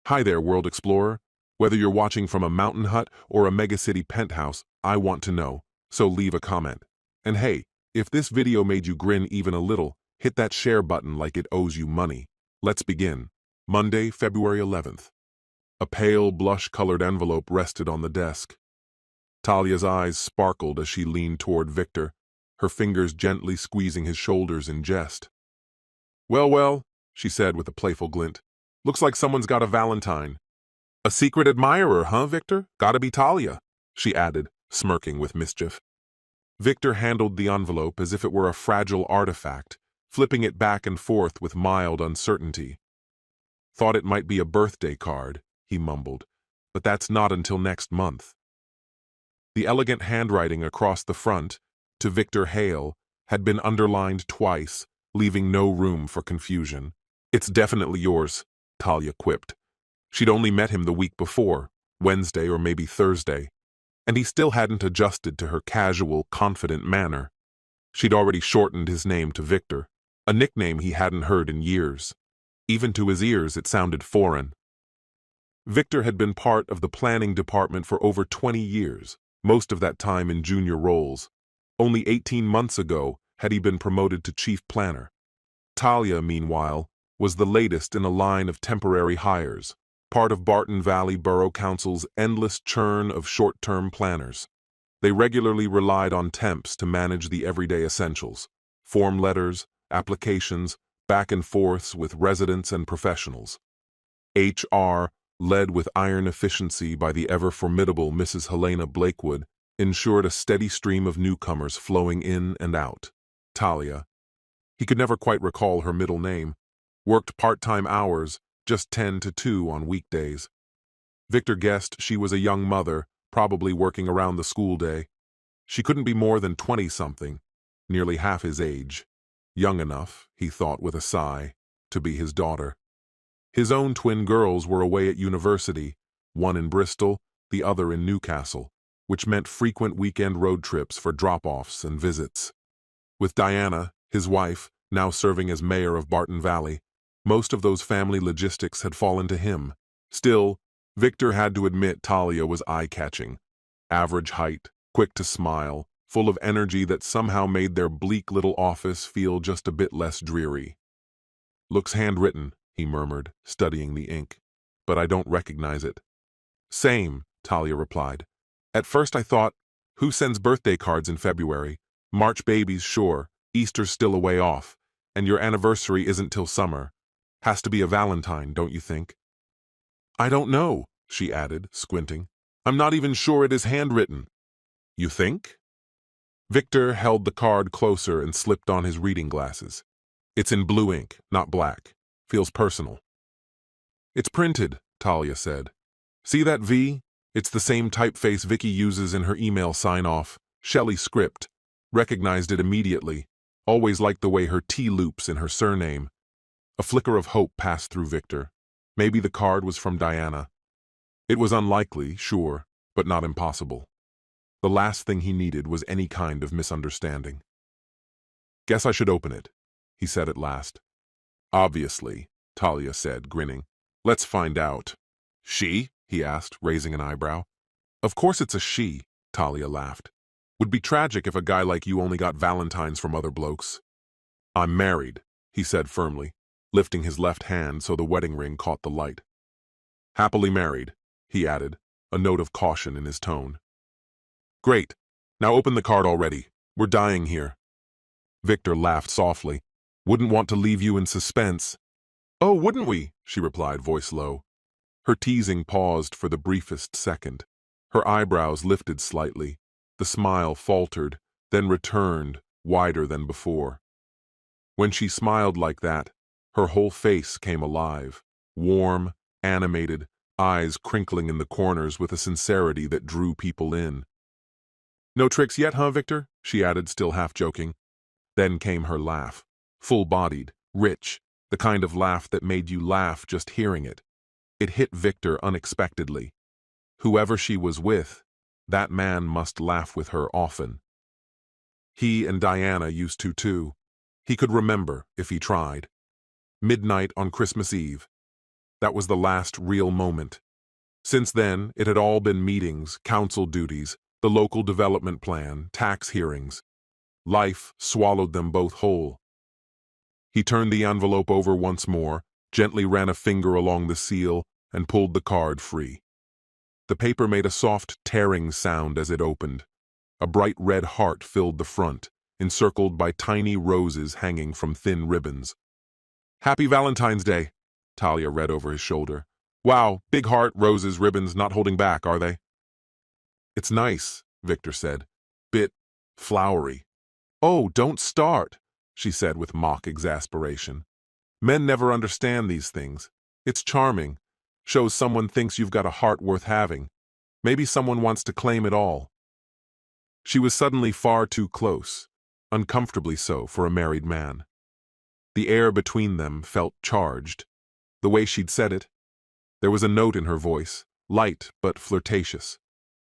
Hi there, World Explorer. Whether you're watching from a mountain hut or a megacity penthouse, I want to know, so leave a comment. And hey, if this video made you grin even a little, hit that share button like it owes you money. Let's begin. Monday, February 11th. A pale, blush-colored envelope rested on the desk. Talia's eyes sparkled as she leaned toward Victor, her fingers gently squeezing his shoulders in jest. Well, she said with a playful glint. Looks like someone's got a Valentine. A secret admirer, huh, Victor? Gotta be Talia, she added, smirking with mischief. Victor handled the envelope as if it were a fragile artifact, flipping it back and forth with mild uncertainty. Thought it might be a birthday card, he mumbled, but that's not until next month. The elegant handwriting across the front, to Victor Hale, had been underlined twice, leaving no room for confusion. It's definitely yours, Talia quipped. She'd only met him the week before, Wednesday or maybe Thursday, and he still hadn't adjusted to her casual, confident manner. She'd already shortened his name to Victor, a nickname he hadn't heard in years. Even to his ears, it sounded foreign. Victor had been part of the planning department for over 20 years, most of that time in junior roles. Only 18 months ago had he been promoted to chief planner. Talia, meanwhile, was the latest in a line of temporary hires, part of Barton Valley Borough Council's endless churn of short-term planners. They regularly relied on temps to manage the everyday essentials, form letters, applications, back and forths with residents and professionals. HR, led with iron efficiency by the ever-formidable Mrs. Helena Blakewood, ensured a steady stream of newcomers flowing in and out. Talia, he could never quite recall her middle name, worked part-time hours, just 10 to 2 on weekdays. Victor guessed she was a young mother, probably working around the school day. She couldn't be more than 20-something, nearly half his age. Young enough, he thought with a sigh, to be his daughter. His own twin girls were away at university, one in Bristol, the other in Newcastle, which meant frequent weekend road trips for drop-offs and visits. With Diana, his wife, now serving as mayor of Barton Valley, most of those family logistics had fallen to him. Still, Victor had to admit Talia was eye-catching. Average height, quick to smile, full of energy that somehow made their bleak little office feel just a bit less dreary. Looks handwritten, he murmured, studying the ink, but I don't recognize it. Same, Talia replied. At first I thought, who sends birthday cards in February? March babies, sure, Easter's still a way off, and your anniversary isn't till summer. Has to be a Valentine, don't you think? I don't know, she added, squinting. I'm not even sure it is handwritten. You think? Victor held the card closer and slipped on his reading glasses. It's in blue ink, not black. Feels personal. It's printed, Talia said. See that V? It's the same typeface Vicky uses in her email sign-off, Shelley script. Recognized it immediately. Always liked the way her T loops in her surname. A flicker of hope passed through Victor. Maybe the card was from Diana. It was unlikely, sure, but not impossible. The last thing he needed was any kind of misunderstanding. Guess I should open it, he said at last. Obviously, Talia said, grinning. Let's find out. She? He asked, raising an eyebrow. Of course it's a she, Talia laughed. Would be tragic if a guy like you only got Valentines from other blokes. I'm married, he said firmly, lifting his left hand so the wedding ring caught the light. Happily married, he added, a note of caution in his tone. Great. Now open the card already. We're dying here. Victor laughed softly. Wouldn't want to leave you in suspense. Oh, wouldn't we? She replied, voice low. Her teasing paused for the briefest second. Her eyebrows lifted slightly. The smile faltered, then returned, wider than before. When she smiled like that, her whole face came alive, warm, animated, eyes crinkling in the corners with a sincerity that drew people in. No tricks yet, huh, Victor? She added, still half joking. Then came her laugh, full-bodied, rich, the kind of laugh that made you laugh just hearing it. It hit Victor unexpectedly. Whoever she was with, that man must laugh with her often. He and Diana used to, too. He could remember if he tried. Midnight on Christmas Eve. That was the last real moment. Since then, it had all been meetings, council duties, the local development plan, tax hearings. Life swallowed them both whole. He turned the envelope over once more, gently ran a finger along the seal, and pulled the card free. The paper made a soft tearing sound as it opened. A bright red heart filled the front, encircled by tiny roses hanging from thin ribbons. "Happy Valentine's Day," Talia read over his shoulder. "Wow, big heart, roses, ribbons, not holding back, are they?" "It's nice," Victor said. "Bit flowery." "Oh, don't start," she said with mock exasperation. "Men never understand these things. It's charming. Shows someone thinks you've got a heart worth having. Maybe someone wants to claim it all." She was suddenly far too close, uncomfortably so for a married man. The air between them felt charged. The way she'd said it, there was a note in her voice, light but flirtatious.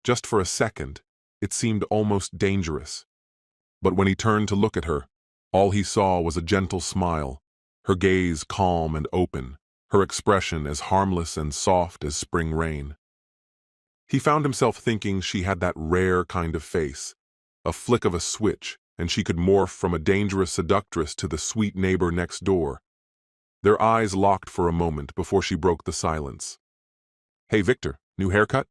Just for a second, it seemed almost dangerous. But when he turned to look at her, all he saw was a gentle smile, her gaze calm and open, her expression as harmless and soft as spring rain. He found himself thinking she had that rare kind of face, a flick of a switch, and she could morph from a dangerous seductress to the sweet neighbor next door. Their eyes locked for a moment before she broke the silence. "Hey, Victor, new haircut?"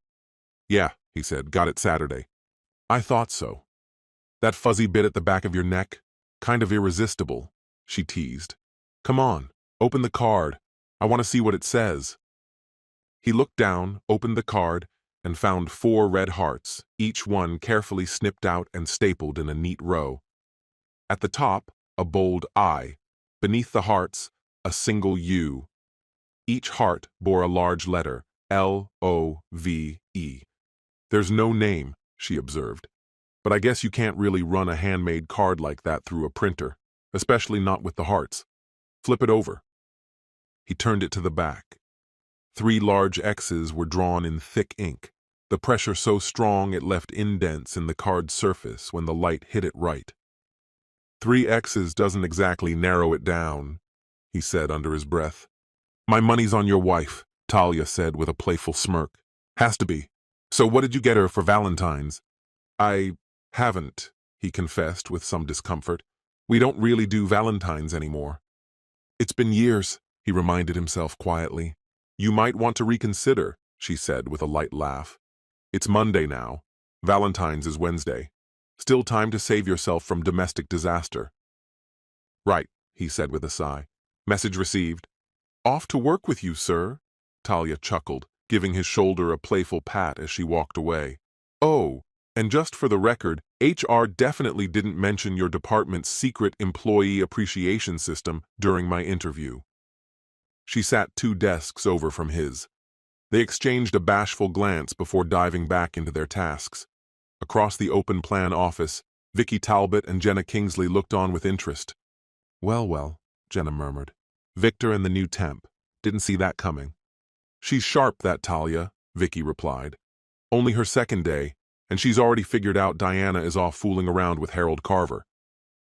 "Yeah," he said, "got it Saturday." "I thought so. That fuzzy bit at the back of your neck, kind of irresistible," she teased. "Come on, open the card. I want to see what it says." He looked down, opened the card, and found 4 red hearts, each one carefully snipped out and stapled in a neat row. At the top, a bold I. Beneath the hearts, a single U. Each heart bore a large letter, L-O-V-E. "There's no name," she observed. "But I guess you can't really run a handmade card like that through a printer, especially not with the hearts. Flip it over." He turned it to the back. 3 large X's were drawn in thick ink, the pressure so strong it left indents in the card's surface when the light hit it right. "3 X's doesn't exactly narrow it down," he said under his breath. "My money's on your wife," Talia said with a playful smirk. "Has to be. So what did you get her for Valentine's?" "I haven't," he confessed with some discomfort. "We don't really do Valentines anymore." "It's been years," he reminded himself quietly. "You might want to reconsider," she said with a light laugh. "It's Monday now. Valentine's is Wednesday. Still time to save yourself from domestic disaster." "Right," he said with a sigh. "Message received." "Off to work with you, sir," Talia chuckled, giving his shoulder a playful pat as she walked away. "Oh, and just for the record, HR definitely didn't mention your department's secret employee appreciation system during my interview." She sat 2 desks over from his. They exchanged a bashful glance before diving back into their tasks. Across the open plan office, Vicky Talbot and Jenna Kingsley looked on with interest. "Well, well," Jenna murmured. "Victor and the new temp. Didn't see that coming." "She's sharp, that Talia," Vicky replied. "Only her 2nd day, and she's already figured out Diana is off fooling around with Harold Carver.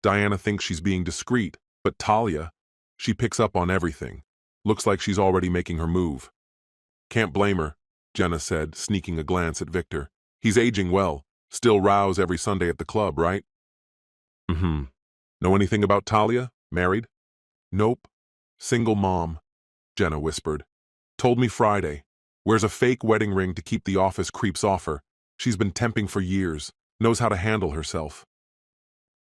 Diana thinks she's being discreet, but Talia, she picks up on everything. Looks like she's already making her move." "Can't blame her," Jenna said, sneaking a glance at Victor. "He's aging well. Still rows every Sunday at the club, right?" "Mm-hmm. Know anything about Talia? Married?" "Nope. Single mom," Jenna whispered. "Told me Friday. Wears a fake wedding ring to keep the office creeps off her. She's been temping for years. Knows how to handle herself."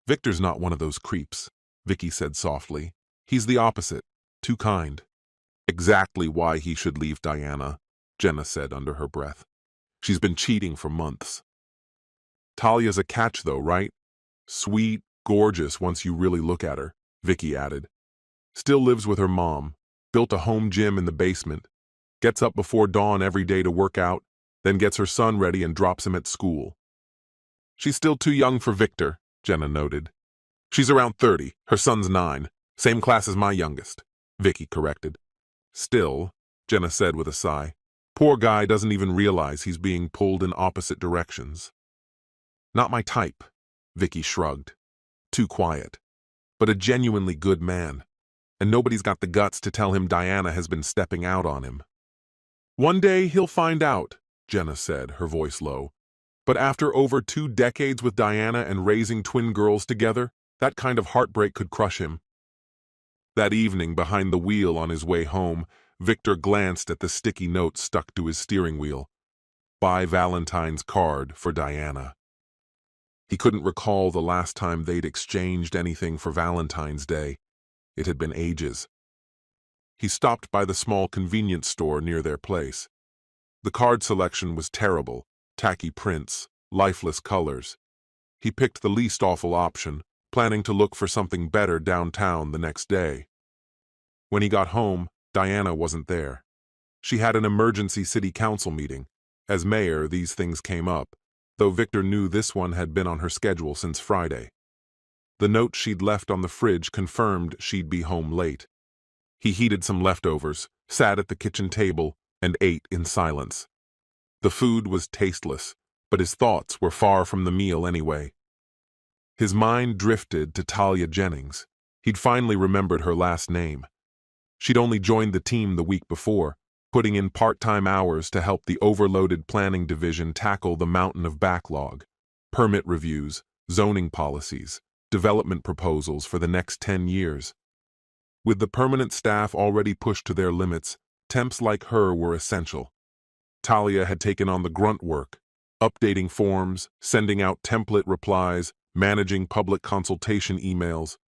"Victor's not one of those creeps," Vicky said softly. "He's the opposite. Too kind." "Exactly why he should leave Diana," Jenna said under her breath. "She's been cheating for months." "Talia's a catch though, right? Sweet, gorgeous once you really look at her," Vicky added. "Still lives with her mom, built a home gym in the basement, gets up before dawn every day to work out, then gets her son ready and drops him at school." "She's still too young for Victor," Jenna noted. "She's around 30, her son's 9, same class as my youngest," Vicky corrected. "Still," Jenna said with a sigh, "poor guy doesn't even realize he's being pulled in opposite directions." "Not my type," Vicky shrugged. "Too quiet. But a genuinely good man. and nobody's got the guts to tell him Diana has been stepping out on him. One day he'll find out, Jenna said, her voice low. But after over 2 decades with Diana and raising twin girls together, that kind of heartbreak could crush him. That evening, behind the wheel on his way home, Victor glanced at the sticky note stuck to his steering wheel. Buy Valentine's card for Diana. He couldn't recall the last time they'd exchanged anything for Valentine's Day. It had been ages. He stopped by the small convenience store near their place. The card selection was terrible, tacky prints, lifeless colors. He picked the least awful option, planning to look for something better downtown the next day. When he got home, Diana wasn't there. She had an emergency city council meeting. As mayor, these things came up, though Victor knew this one had been on her schedule since Friday. The note she'd left on the fridge confirmed she'd be home late. He heated some leftovers, sat at the kitchen table, and ate in silence. The food was tasteless, but his thoughts were far from the meal anyway. His mind drifted to Talia Jennings. He'd finally remembered her last name. She'd only joined the team the week before, putting in part-time hours to help the overloaded planning division tackle the mountain of backlog, permit reviews, zoning policies, development proposals for the next 10 years. With the permanent staff already pushed to their limits, temps like her were essential. Talia had taken on the grunt work, updating forms, sending out template replies, managing public consultation emails.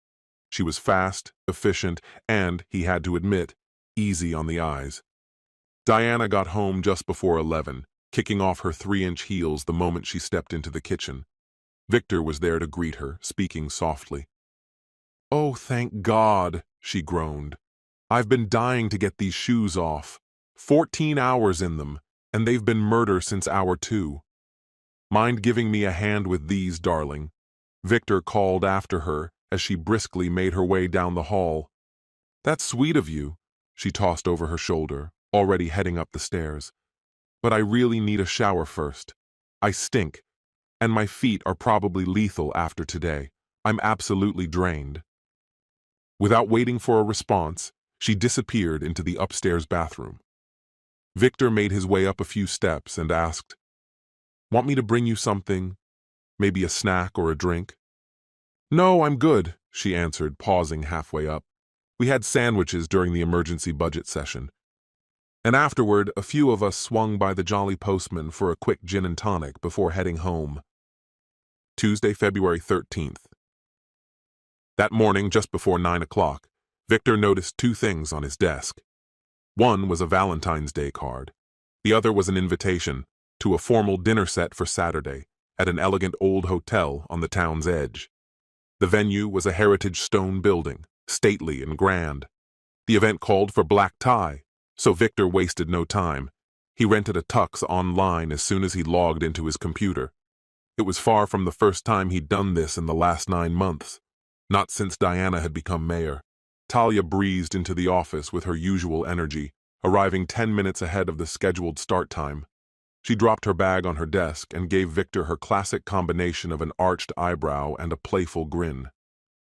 She was fast, efficient, and, he had to admit, easy on the eyes. Diana got home just before 11, kicking off her 3-inch heels the moment she stepped into the kitchen. Victor was there to greet her, speaking softly. "Oh, thank God," she groaned. "I've been dying to get these shoes off. 14 hours in them, and they've been murder since hour 2. Mind giving me a hand with these, darling?" Victor called after her as she briskly made her way down the hall. "That's sweet of you," she tossed over her shoulder, already heading up the stairs. "But I really need a shower first. I stink, and my feet are probably lethal after today. I'm absolutely drained." Without waiting for a response, she disappeared into the upstairs bathroom. Victor made his way up a few steps and asked, "Want me to bring you something? Maybe a snack or a drink?" "No, I'm good," she answered, pausing halfway up. "We had sandwiches during the emergency budget session. And afterward, a few of us swung by the Jolly Postman for a quick gin and tonic before heading home." Tuesday, February 13th. That morning, just before 9 o'clock, Victor noticed 2 things on his desk. One was a Valentine's Day card. The other was an invitation to a formal dinner set for Saturday at an elegant old hotel on the town's edge. The venue was a heritage stone building, stately and grand. The event called for black tie, so Victor wasted no time. He rented a tux online as soon as he logged into his computer. It was far from the first time he'd done this in the last 9 months. Not since Diana had become mayor. Talia breezed into the office with her usual energy, arriving 10 minutes ahead of the scheduled start time. She dropped her bag on her desk and gave Victor her classic combination of an arched eyebrow and a playful grin.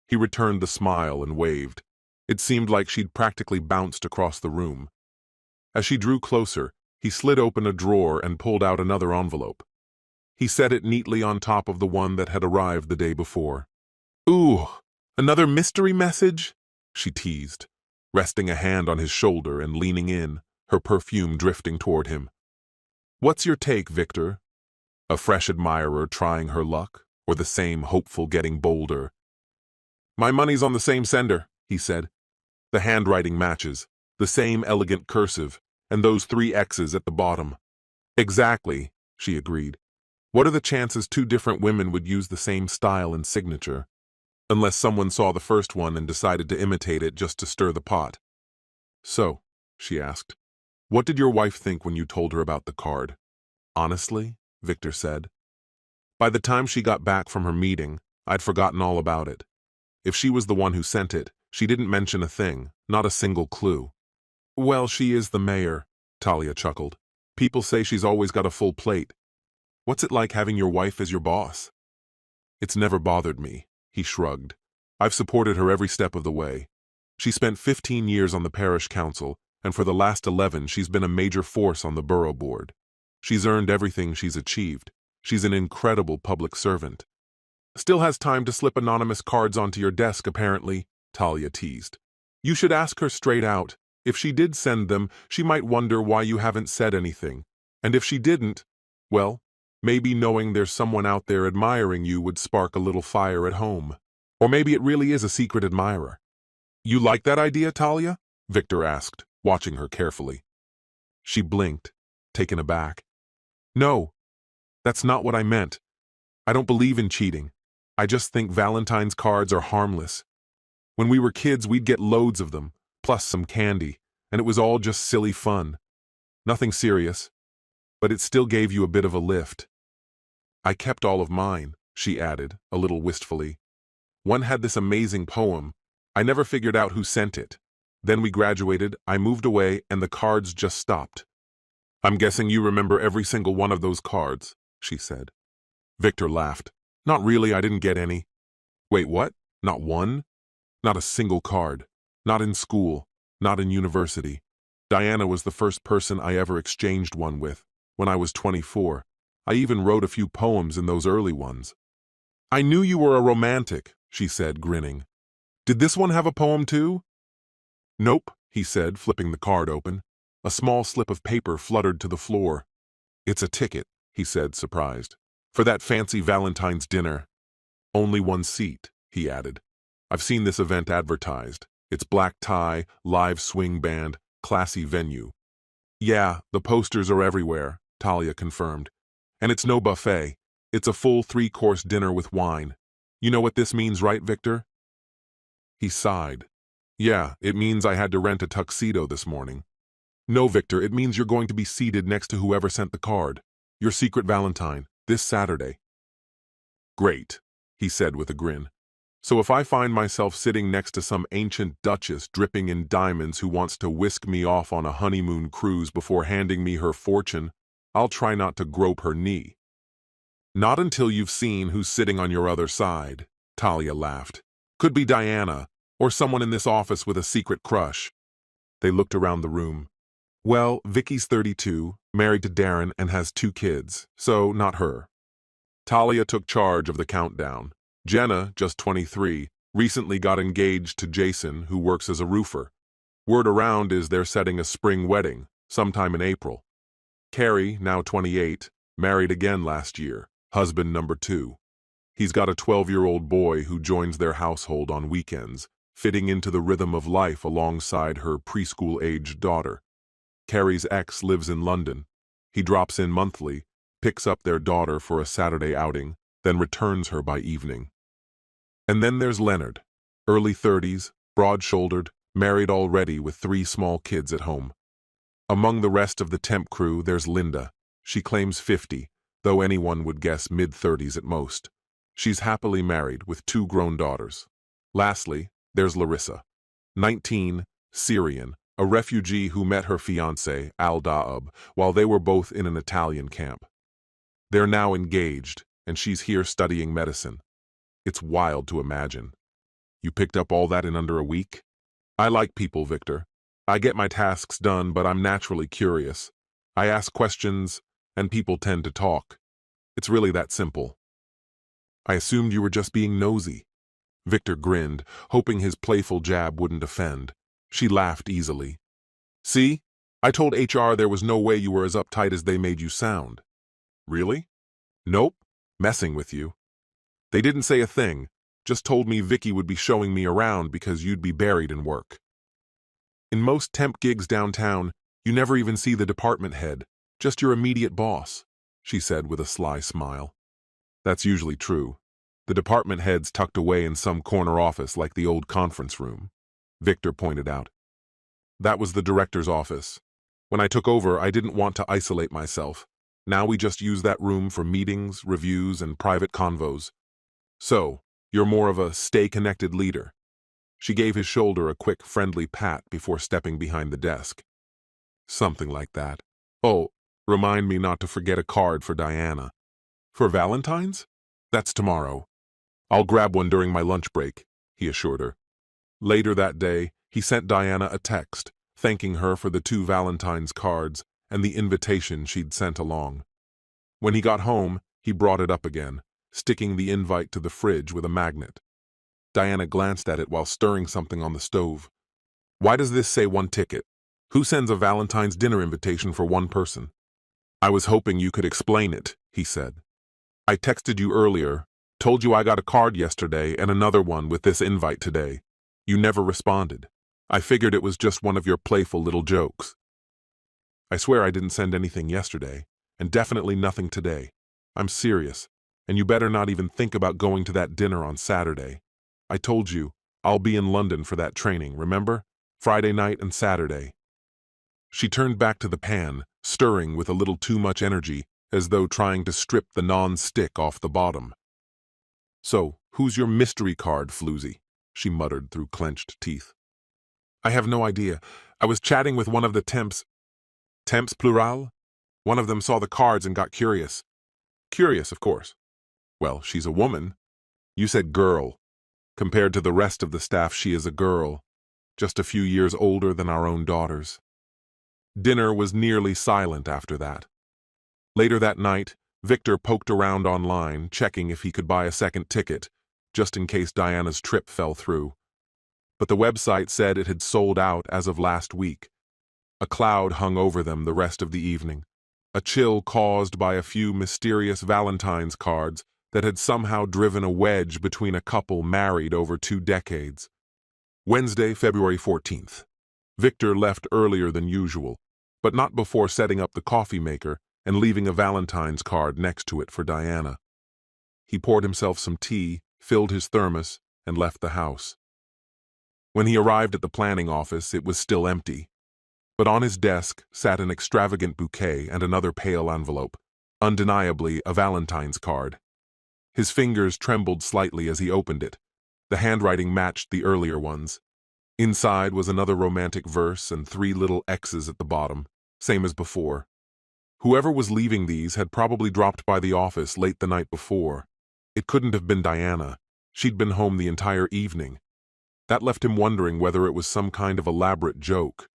He returned the smile and waved. It seemed like she'd practically bounced across the room. As she drew closer, he slid open a drawer and pulled out another envelope. He set it neatly on top of the one that had arrived the day before. "Ooh, another mystery message?" she teased, resting a hand on his shoulder and leaning in, her perfume drifting toward him. "What's your take, Victor? A fresh admirer trying her luck, or the same hopeful getting bolder?" "My money's on the same sender," he said. "The handwriting matches, the same elegant cursive, and those 3 X's at the bottom." "Exactly," she agreed. "What are the chances 2 different women would use the same style and signature? Unless someone saw the first one and decided to imitate it just to stir the pot." "So," she asked, "what did your wife think when you told her about the card?" "Honestly," Victor said, "by the time she got back from her meeting, I'd forgotten all about it. If she was the one who sent it, she didn't mention a thing, not a single clue." "Well, she is the mayor," Talia chuckled. "People say she's always got a full plate. What's it like having your wife as your boss?" "It's never bothered me," he shrugged. "I've supported her every step of the way. She spent 15 years on the parish council, and for the last 11 she's been a major force on the borough board. She's earned everything she's achieved. She's an incredible public servant. Still has time to slip anonymous cards onto your desk, apparently, Talia teased. You should ask her straight out. If she did send them, she might wonder why you haven't said anything. And if she didn't, well, maybe knowing there's someone out there admiring you would spark a little fire at home. Or maybe it really is a secret admirer. You like that idea, Talia? Victor asked, watching her carefully. She blinked, taken aback. No, that's not what I meant. I don't believe in cheating. I just think Valentine's cards are harmless. When we were kids, we'd get loads of them, plus some candy, and it was all just silly fun. Nothing serious, but it still gave you a bit of a lift. I kept all of mine, she added, a little wistfully. One had this amazing poem. I never figured out who sent it. Then we graduated, I moved away, and the cards just stopped. I'm guessing you remember every single one of those cards, she said. Victor laughed. Not really, I didn't get any. Wait, what? Not one? Not a single card. Not in school. Not in university. Diana was the first person I ever exchanged one with, when I was 24. I even wrote a few poems in those early ones. I knew you were a romantic, she said, grinning. Did this one have a poem too? Nope, he said, flipping the card open. A small slip of paper fluttered to the floor. It's a ticket, he said, surprised. For that fancy Valentine's dinner. Only one seat, he added. I've seen this event advertised. It's black tie, live swing band, classy venue. Yeah, the posters are everywhere, Talia confirmed. And it's no buffet. It's a full 3-course dinner with wine. You know what this means, right, Victor? He sighed. Yeah, it means I had to rent a tuxedo this morning. No, Victor, it means you're going to be seated next to whoever sent the card. Your secret Valentine, this Saturday. Great, he said with a grin. So if I find myself sitting next to some ancient duchess dripping in diamonds who wants to whisk me off on a honeymoon cruise before handing me her fortune, I'll try not to grope her knee. Not until you've seen who's sitting on your other side, Talia laughed. Could be Diana, or someone in this office with a secret crush. They looked around the room. Well, Vicky's 32, married to Darren, and has 2 kids, so not her. Talia took charge of the countdown. Jenna, just 23, recently got engaged to Jason, who works as a roofer. Word around is they're setting a spring wedding, sometime in April. Carrie, now 28, married again last year, husband number 2. He's got a 12-year-old boy who joins their household on weekends, fitting into the rhythm of life alongside her preschool-aged daughter. Carrie's ex lives in London. He drops in monthly, picks up their daughter for a Saturday outing, then returns her by evening. And then there's Leonard, early 30s, broad-shouldered, married already with 3 small kids at home. Among the rest of the temp crew, there's Linda. She claims 50, though anyone would guess mid-30s at most. She's happily married with 2 grown daughters. Lastly, there's Larissa, 19, Syrian, a refugee who met her fiancé, Al-Daab, while they were both in an Italian camp. They're now engaged, and she's here studying medicine. It's wild to imagine. You picked up all that in under a week? I like people, Victor. I get my tasks done, but I'm naturally curious. I ask questions, and people tend to talk. It's really that simple. I assumed you were just being nosy. Victor grinned, hoping his playful jab wouldn't offend. She laughed easily. See? I told HR there was no way you were as uptight as they made you sound. Really? Nope. Messing with you. They didn't say a thing, just told me Vicky would be showing me around because you'd be buried in work. In most temp gigs downtown, you never even see the department head, just your immediate boss, she said with a sly smile. That's usually true. The department head's tucked away in some corner office like the old conference room, Victor pointed out. That was the director's office. When I took over, I didn't want to isolate myself. Now we just use that room for meetings, reviews, and private convos. So, you're more of a stay-connected leader. She gave his shoulder a quick, friendly pat before stepping behind the desk. Something like that. Oh, remind me not to forget a card for Diana. For Valentine's? That's tomorrow. I'll grab one during my lunch break, he assured her. Later that day, He sent Diana a text, thanking her for the 2 Valentine's cards and the invitation she'd sent along. When he got home, he brought it up again, sticking the invite to the fridge with a magnet. Diana glanced at it while stirring something on the stove. "Why does this say 1 ticket? Who sends a Valentine's dinner invitation for 1 person?" "I was hoping you could explain it," he said. "I texted you earlier, told you I got a card yesterday and another one with this invite today. You never responded. I figured it was just one of your playful little jokes." "I swear I didn't send anything yesterday, and definitely nothing today. I'm serious, and you better not even think about going to that dinner on Saturday. I told you, I'll be in London for that training, remember? Friday night and Saturday." She turned back to the pan, stirring with a little too much energy, as though trying to strip the non-stick off the bottom. "So, who's your mystery card, floozy?" she muttered through clenched teeth. "I have no idea. I was chatting with one of the temps. Temps plural? One of them saw the cards and got curious. Curious, of course. Well, she's a woman. You said girl. Compared to the rest of the staff, she is a girl, just a few years older than our own daughters." Dinner was nearly silent after that. Later that night, Victor poked around online, checking if he could buy a second ticket, just in case Diana's trip fell through. But the website said it had sold out as of last week. A cloud hung over them the rest of the evening, a chill caused by a few mysterious Valentine's cards that had somehow driven a wedge between a couple married over 2 decades. Wednesday, February 14th. Victor left earlier than usual, but not before setting up the coffee maker and leaving a Valentine's card next to it for Diana. He poured himself some tea, filled his thermos, and left the house. When he arrived at the planning office, it was still empty. But on his desk sat an extravagant bouquet and another pale envelope, undeniably a Valentine's card. His fingers trembled slightly as he opened it. The handwriting matched the earlier ones. Inside was another romantic verse and 3 little X's at the bottom, same as before. Whoever was leaving these had probably dropped by the office late the night before. It couldn't have been Diana. She'd been home the entire evening. That left him wondering whether it was some kind of elaborate joke.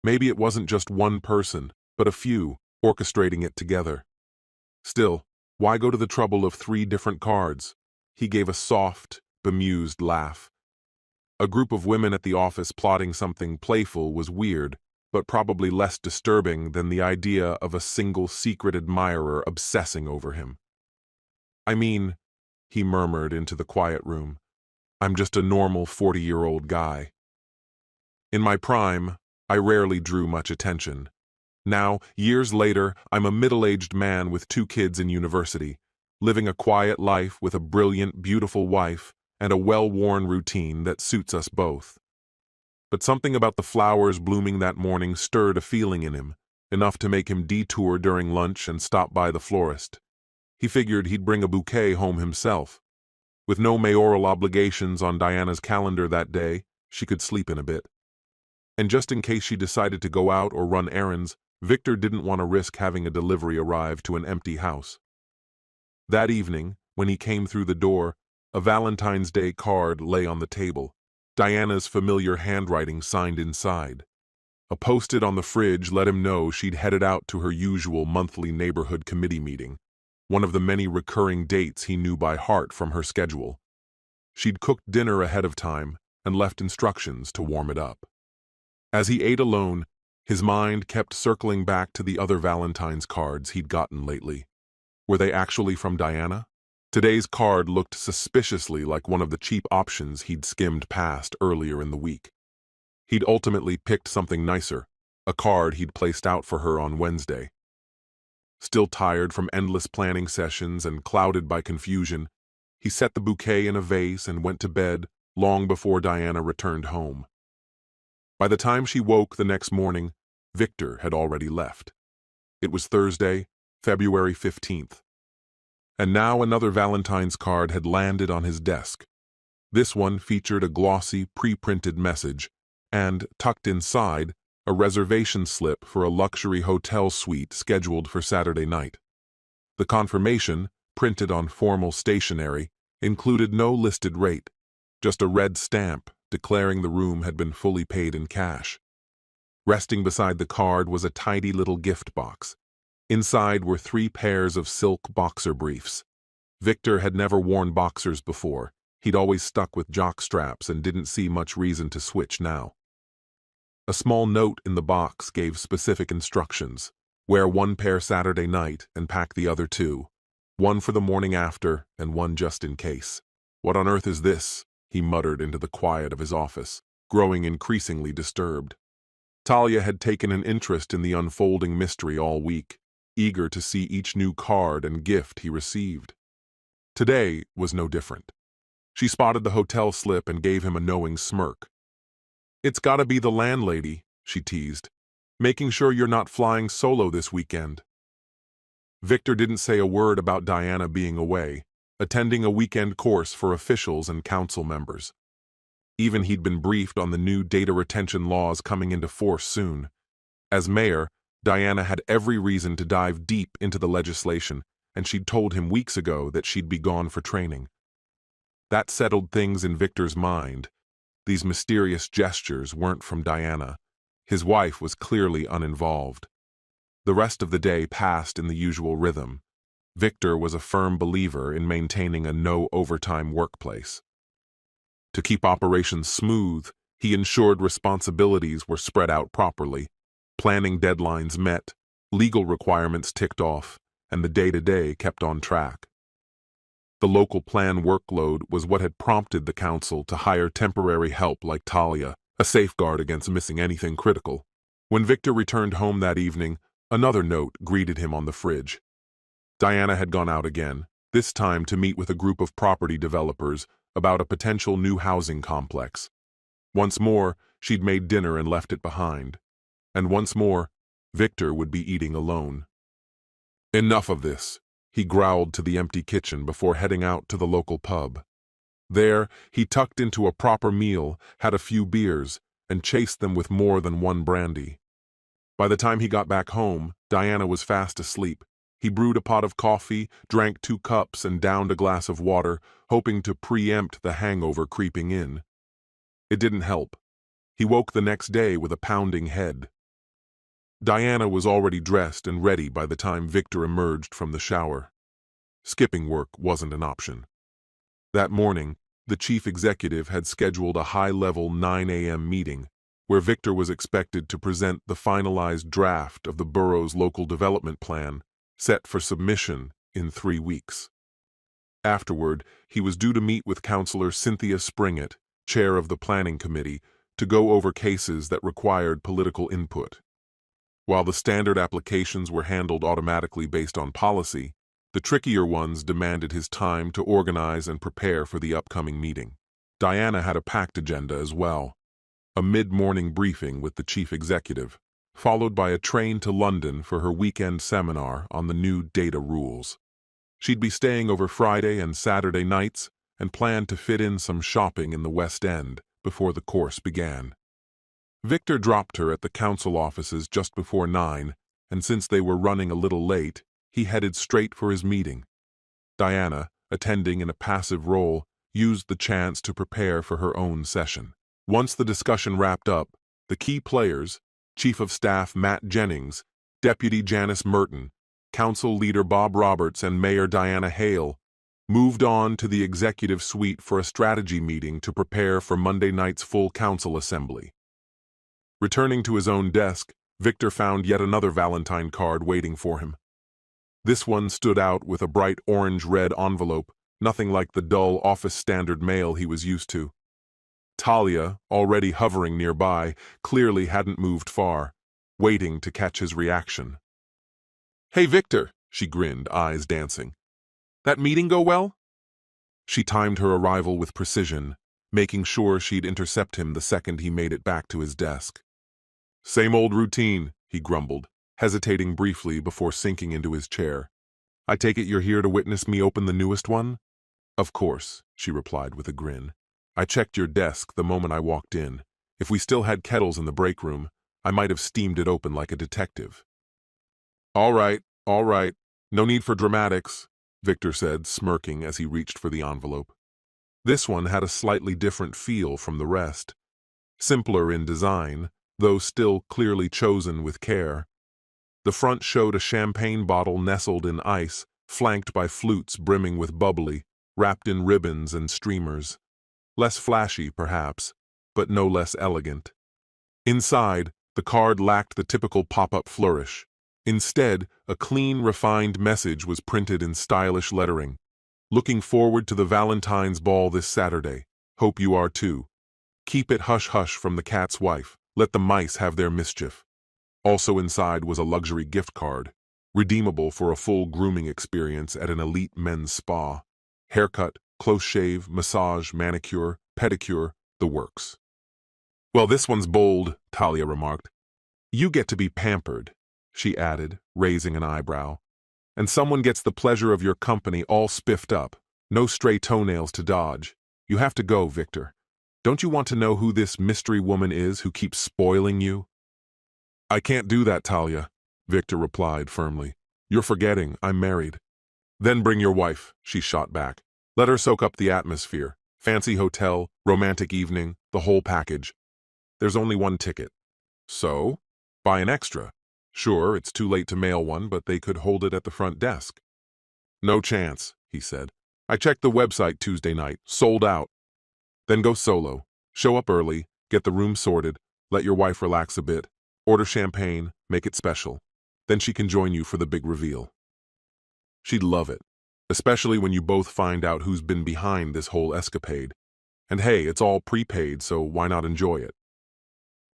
Maybe it wasn't just one person, but a few, orchestrating it together. Still, why go to the trouble of 3 different cards? He gave a soft, bemused laugh. A group of women at the office plotting something playful was weird, but probably less disturbing than the idea of a single secret admirer obsessing over him. "I mean," he murmured into the quiet room, "I'm just a normal 40-year-old guy. In my prime, I rarely drew much attention. Now, years later, I'm a middle-aged man with 2 kids in university, living a quiet life with a brilliant, beautiful wife and a well-worn routine that suits us both." But something about the flowers blooming that morning stirred a feeling in him, enough to make him detour during lunch and stop by the florist. He figured he'd bring a bouquet home himself. With no mayoral obligations on Diana's calendar that day, she could sleep in a bit. And just in case she decided to go out or run errands, Victor didn't want to risk having a delivery arrive to an empty house. That evening, when he came through the door, a Valentine's Day card lay on the table, Diana's familiar handwriting signed inside. A post-it on the fridge let him know she'd headed out to her usual monthly neighborhood committee meeting, one of the many recurring dates he knew by heart from her schedule. She'd cooked dinner ahead of time and left instructions to warm it up. As he ate alone, his mind kept circling back to the other Valentine's cards he'd gotten lately. Were they actually from Diana? Today's card looked suspiciously like one of the cheap options he'd skimmed past earlier in the week. He'd ultimately picked something nicer, a card he'd placed out for her on Wednesday. Still tired from endless planning sessions and clouded by confusion, he set the bouquet in a vase and went to bed long before Diana returned home. By the time she woke the next morning, Victor had already left. It was Thursday, February 15th. And now another Valentine's card had landed on his desk. This one featured a glossy, pre-printed message, and, tucked inside, a reservation slip for a luxury hotel suite scheduled for Saturday night. The confirmation, printed on formal stationery, included no listed rate, just a red stamp declaring the room had been fully paid in cash. Resting beside the card was a tidy little gift box. Inside were 3 pairs of silk boxer briefs. Victor had never worn boxers before. He'd always stuck with jock straps and didn't see much reason to switch now. A small note in the box gave specific instructions. Wear 1 pair Saturday night and pack the other 2. 1 for the morning after and 1 just in case. "What on earth is this?" he muttered into the quiet of his office, growing increasingly disturbed. Talia had taken an interest in the unfolding mystery all week, eager to see each new card and gift he received. Today was no different. She spotted the hotel slip and gave him a knowing smirk. "It's gotta be the landlady," she teased, "making sure you're not flying solo this weekend." Victor didn't say a word about Diana being away, attending a weekend course for officials and council members. Even he'd been briefed on the new data retention laws coming into force soon. As mayor, Diana had every reason to dive deep into the legislation, and she'd told him weeks ago that she'd be gone for training. That settled things in Victor's mind. These mysterious gestures weren't from Diana. His wife was clearly uninvolved. The rest of the day passed in the usual rhythm. Victor was a firm believer in maintaining a no-overtime workplace. To keep operations smooth, he ensured responsibilities were spread out properly, planning deadlines met, legal requirements ticked off, and the day-to-day kept on track. The local plan workload was what had prompted the council to hire temporary help like Talia, a safeguard against missing anything critical. When Victor returned home that evening, another note greeted him on the fridge. Diana had gone out again, this time to meet with a group of property developers about a potential new housing complex. Once more, she'd made dinner and left it behind. And once more, Victor would be eating alone. Enough of this, he growled to the empty kitchen before heading out to the local pub. There, he tucked into a proper meal, had a few beers, and chased them with more than 1 brandy. By the time he got back home, Diana was fast asleep. He brewed a pot of coffee, drank 2 cups, and downed a glass of water, hoping to preempt the hangover creeping in. It didn't help. He woke the next day with a pounding head. Diana was already dressed and ready by the time Victor emerged from the shower. Skipping work wasn't an option. That morning, the chief executive had scheduled a high-level 9 a.m. meeting where Victor was expected to present the finalized draft of the borough's local development plan, set for submission in 3 weeks. Afterward, he was due to meet with Councillor Cynthia Springett, chair of the planning committee, to go over cases that required political input. While the standard applications were handled automatically based on policy, the trickier ones demanded his time to organize and prepare for the upcoming meeting. Diana had a packed agenda as well. A mid-morning briefing with the chief executive, followed by a train to London for her weekend seminar on the new data rules. She'd be staying over Friday and Saturday nights and planned to fit in some shopping in the West End before the course began. Victor dropped her at the council offices just before 9, and since they were running a little late, he headed straight for his meeting. Diana, attending in a passive role, used the chance to prepare for her own session. Once the discussion wrapped up, the key players, Chief of Staff Matt Jennings, Deputy Janice Merton, Council Leader Bob Roberts, and Mayor Diana Hale, moved on to the executive suite for a strategy meeting to prepare for Monday night's full council assembly. Returning to his own desk, Victor found yet another Valentine card waiting for him. This one stood out with a bright orange-red envelope, nothing like the dull office standard mail he was used to. Talia, already hovering nearby, clearly hadn't moved far, waiting to catch his reaction. "Hey, Victor," she grinned, eyes dancing. "That meeting go well?" She timed her arrival with precision, making sure she'd intercept him the second he made it back to his desk. "Same old routine," he grumbled, hesitating briefly before sinking into his chair. "I take it you're here to witness me open the newest one?" "Of course," she replied with a grin. "I checked your desk the moment I walked in. If we still had kettles in the break room, I might have steamed it open like a detective." All right. No need for dramatics," Victor said, smirking as he reached for the envelope. This one had a slightly different feel from the rest, simpler in design, though still clearly chosen with care. The front showed a champagne bottle nestled in ice, flanked by flutes brimming with bubbly, wrapped in ribbons and streamers. Less flashy, perhaps, but no less elegant. Inside, the card lacked the typical pop-up flourish. Instead, a clean, refined message was printed in stylish lettering. Looking forward to the Valentine's Ball this Saturday. Hope you are too. Keep it hush-hush from the cat's wife. Let the mice have their mischief. Also inside was a luxury gift card, redeemable for a full grooming experience at an elite men's spa. Haircut, close shave, massage, manicure, pedicure, the works. Well, this one's bold, Talia remarked. You get to be pampered, she added, raising an eyebrow. And someone gets the pleasure of your company all spiffed up. No stray toenails to dodge. You have to go, Victor. Don't you want to know who this mystery woman is who keeps spoiling you? I can't do that, Talia, Victor replied firmly. You're forgetting, I'm married. Then bring your wife, she shot back. Let her soak up the atmosphere. Fancy hotel, romantic evening, the whole package. There's only one ticket. So? Buy an extra. Sure, it's too late to mail one, but they could hold it at the front desk. No chance, he said. I checked the website Tuesday night. Sold out. Then go solo. Show up early, get the room sorted, let your wife relax a bit, order champagne, make it special. Then she can join you for the big reveal. She'd love it, especially when you both find out who's been behind this whole escapade. And hey, it's all prepaid, so why not enjoy it?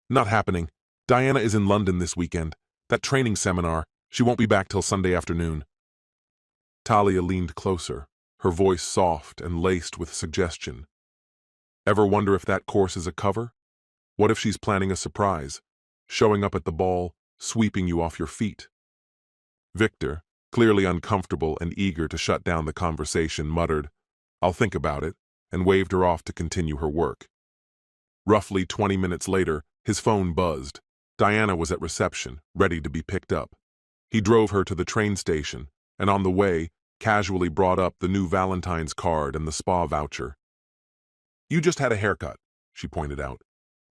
Not happening. Diana is in London this weekend. That training seminar. She won't be back till Sunday afternoon. Talia leaned closer, her voice soft and laced with suggestion. Ever wonder if that course is a cover? What if she's planning a surprise, showing up at the ball, sweeping you off your feet? Victor, clearly uncomfortable and eager to shut down the conversation, muttered, I'll think about it, and waved her off to continue her work. Roughly 20 minutes later, his phone buzzed. Diana was at reception, ready to be picked up. He drove her to the train station, and on the way, casually brought up the new Valentine's card and the spa voucher. You just had a haircut, she pointed out.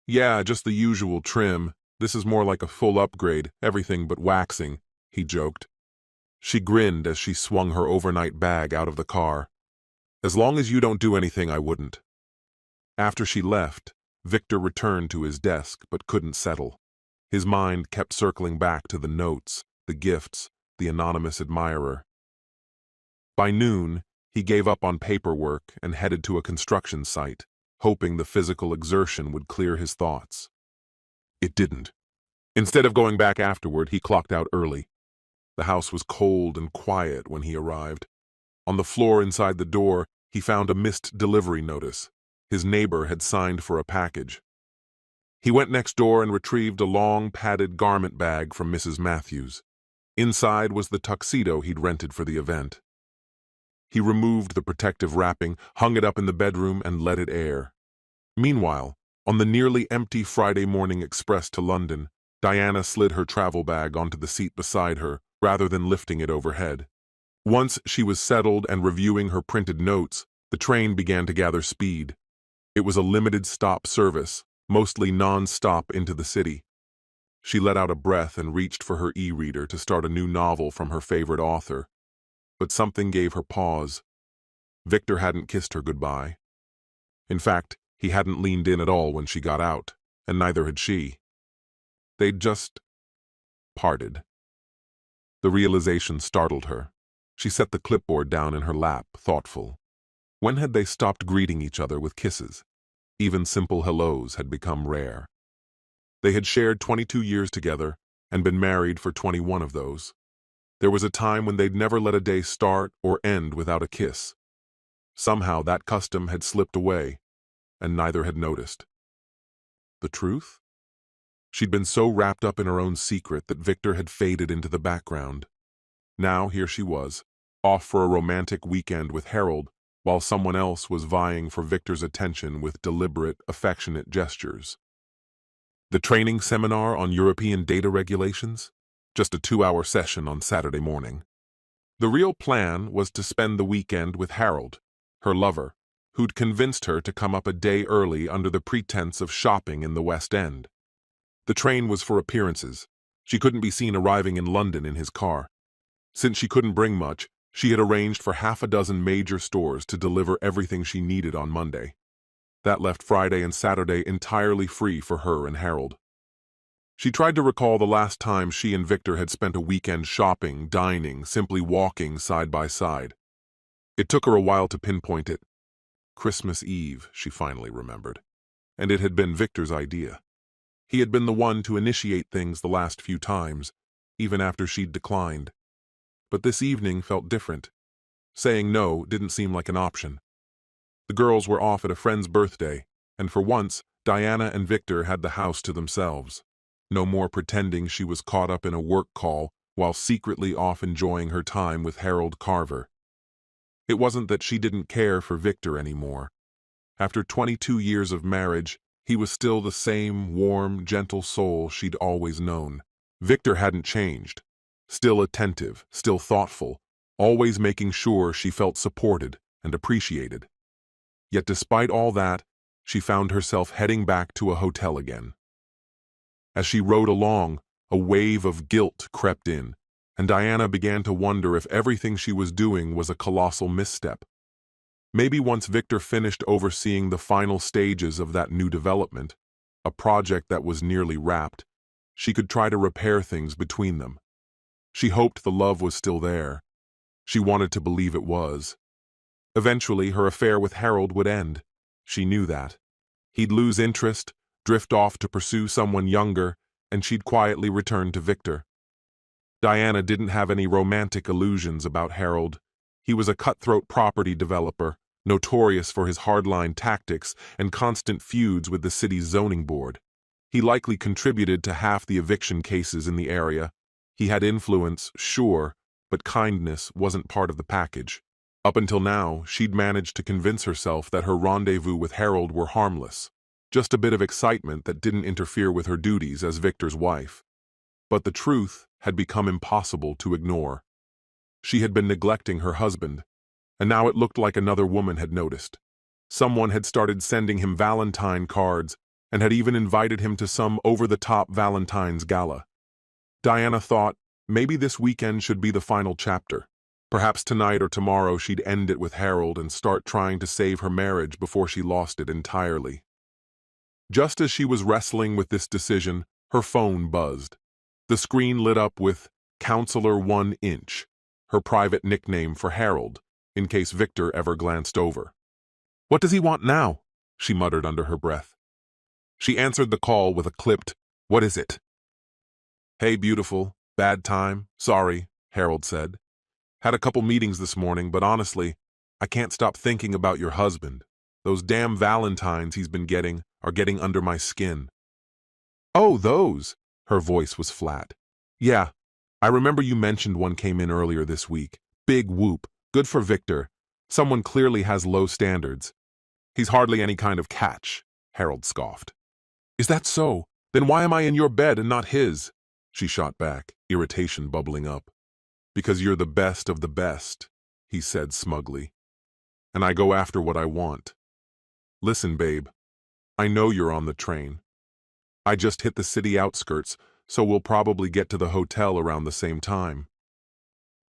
Yeah, just the usual trim. This is more like a full upgrade, everything but waxing, he joked. She grinned as she swung her overnight bag out of the car. As long as you don't do anything, I wouldn't. After she left, Victor returned to his desk but couldn't settle. His mind kept circling back to the notes, the gifts, the anonymous admirer. By noon, he gave up on paperwork and headed to a construction site, hoping the physical exertion would clear his thoughts. It didn't. Instead of going back afterward, he clocked out early. The house was cold and quiet when he arrived. On the floor inside the door, he found a missed delivery notice. His neighbor had signed for a package. He went next door and retrieved a long, padded garment bag from Mrs. Matthews. Inside was the tuxedo he'd rented for the event. He removed the protective wrapping, hung it up in the bedroom, and let it air. Meanwhile, on the nearly empty Friday morning express to London, Diana slid her travel bag onto the seat beside her, rather than lifting it overhead. Once she was settled and reviewing her printed notes, the train began to gather speed. It was a limited-stop service, mostly non-stop into the city. She let out a breath and reached for her e-reader to start a new novel from her favorite author. But something gave her pause. Victor hadn't kissed her goodbye. In fact, he hadn't leaned in at all when she got out, and neither had she. They'd just parted. The realization startled her. She set the clipboard down in her lap, thoughtful. When had they stopped greeting each other with kisses? Even simple hellos had become rare. They had shared 22 years together and been married for 21 of those. There was a time when they'd never let a day start or end without a kiss. Somehow that custom had slipped away, and neither had noticed. The truth? She'd been so wrapped up in her own secret that Victor had faded into the background. Now here she was, off for a romantic weekend with Harold, while someone else was vying for Victor's attention with deliberate, affectionate gestures. The training seminar on European data regulations? Just a 2-hour session on Saturday morning. The real plan was to spend the weekend with Harold, her lover, who'd convinced her to come up a day early under the pretense of shopping in the West End. The train was for appearances. She couldn't be seen arriving in London in his car. Since she couldn't bring much, she had arranged for half a dozen major stores to deliver everything she needed on Monday. That left Friday and Saturday entirely free for her and Harold. She tried to recall the last time she and Victor had spent a weekend shopping, dining, simply walking side by side. It took her a while to pinpoint it. Christmas Eve, she finally remembered. And it had been Victor's idea. He had been the one to initiate things the last few times, even after she'd declined. But this evening felt different. Saying no didn't seem like an option. The girls were off at a friend's birthday, and for once, Diana and Victor had the house to themselves. No more pretending she was caught up in a work call while secretly off enjoying her time with Harold Carver. It wasn't that she didn't care for Victor anymore. After 22 years of marriage, he was still the same warm, gentle soul she'd always known. Victor hadn't changed. Still attentive, still thoughtful, always making sure she felt supported and appreciated. Yet despite all that, she found herself heading back to a hotel again. As she rode along, a wave of guilt crept in, and Diana began to wonder if everything she was doing was a colossal misstep. Maybe once Victor finished overseeing the final stages of that new development, a project that was nearly wrapped, she could try to repair things between them. She hoped the love was still there. She wanted to believe it was. Eventually, her affair with Harold would end. She knew that. He'd lose interest, drift off to pursue someone younger, and she'd quietly return to Victor. Diana didn't have any romantic illusions about Harold. He was a cutthroat property developer, notorious for his hardline tactics and constant feuds with the city's zoning board. He likely contributed to half the eviction cases in the area. He had influence, sure, but kindness wasn't part of the package. Up until now, she'd managed to convince herself that her rendezvous with Harold were harmless, just a bit of excitement that didn't interfere with her duties as Victor's wife. But the truth had become impossible to ignore. She had been neglecting her husband, and now it looked like another woman had noticed. Someone had started sending him Valentine cards and had even invited him to some over-the-top Valentine's gala. Diana thought maybe this weekend should be the final chapter. Perhaps tonight or tomorrow she'd end it with Harold and start trying to save her marriage before she lost it entirely. Just as she was wrestling with this decision, her phone buzzed. The screen lit up with Counselor 1 Inch, her private nickname for Harold, in case Victor ever glanced over. "What does he want now?" she muttered under her breath. She answered the call with a clipped, "What is it?" "Hey, beautiful. Bad time. Sorry," Harold said. "Had a couple meetings this morning, but honestly, I can't stop thinking about your husband. Those damn Valentines he's been getting are getting under my skin." "Oh, those!" Her voice was flat. "Yeah, I remember you mentioned one came in earlier this week. Big whoop. Good for Victor. Someone clearly has low standards." "He's hardly any kind of catch," Harold scoffed. "Is that so? Then why am I in your bed and not his?" She shot back, irritation bubbling up. "Because you're the best of the best," he said smugly. "And I go after what I want. Listen, babe, I know you're on the train. I just hit the city outskirts, so we'll probably get to the hotel around the same time.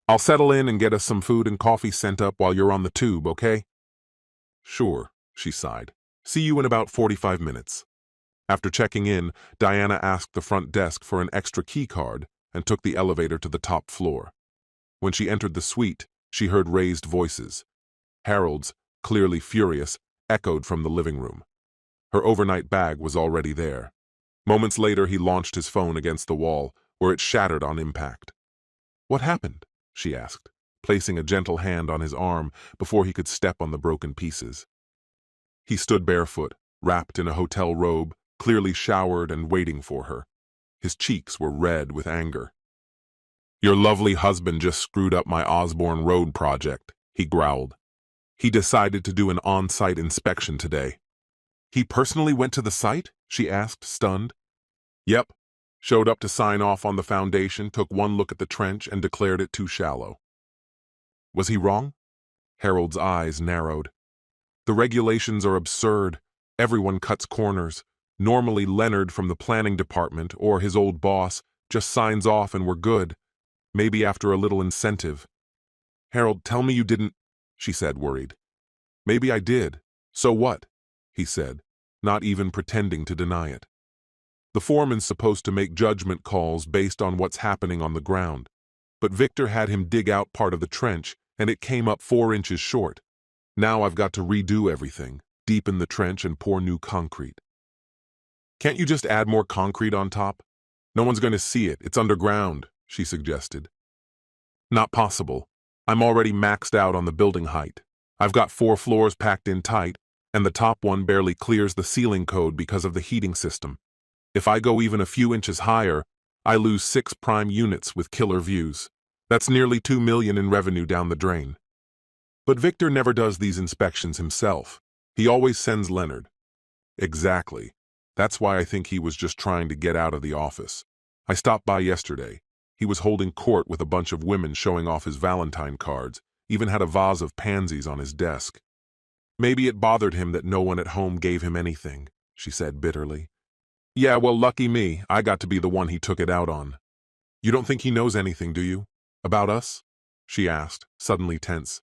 I'll settle in and get us some food and coffee sent up while you're on the tube, okay?" "Sure," she sighed. "See you in about 45 minutes. After checking in, Diana asked the front desk for an extra key card and took the elevator to the top floor. When she entered the suite, she heard raised voices. Harold's, clearly furious, echoed from the living room. Her overnight bag was already there. Moments later, he launched his phone against the wall, where it shattered on impact. "What happened?" she asked, placing a gentle hand on his arm before he could step on the broken pieces. He stood barefoot, wrapped in a hotel robe, clearly showered and waiting for her. His cheeks were red with anger. "Your lovely husband just screwed up my Osborne Road project," he growled. "He decided to do an on-site inspection today." "He personally went to the site?" she asked, stunned. "Yep. Showed up to sign off on the foundation, took one look at the trench, and declared it too shallow." "Was he wrong?" Harold's eyes narrowed. The regulations are absurd. Everyone cuts corners. Normally Leonard from the planning department or his old boss just signs off and we're good. Maybe after a little incentive. Harold, tell me you didn't, she said, worried. Maybe I did. So what? He said, not even pretending to deny it. The foreman's supposed to make judgment calls based on what's happening on the ground. But Victor had him dig out part of the trench, and it came up 4 inches short. Now I've got to redo everything, deepen the trench and pour new concrete. Can't you just add more concrete on top? No one's going to see it. It's underground, she suggested. Not possible. I'm already maxed out on the building height. I've got 4 floors packed in tight, and the top one barely clears the ceiling code because of the heating system. If I go even a few inches higher, I lose 6 prime units with killer views. That's nearly $2 million in revenue down the drain. But Victor never does these inspections himself. He always sends Leonard. Exactly. That's why I think he was just trying to get out of the office. I stopped by yesterday. He was holding court with a bunch of women showing off his Valentine cards, even had a vase of pansies on his desk. Maybe it bothered him that no one at home gave him anything, she said bitterly. Yeah, well, lucky me, I got to be the one he took it out on. You don't think he knows anything, do you? About us? She asked, suddenly tense.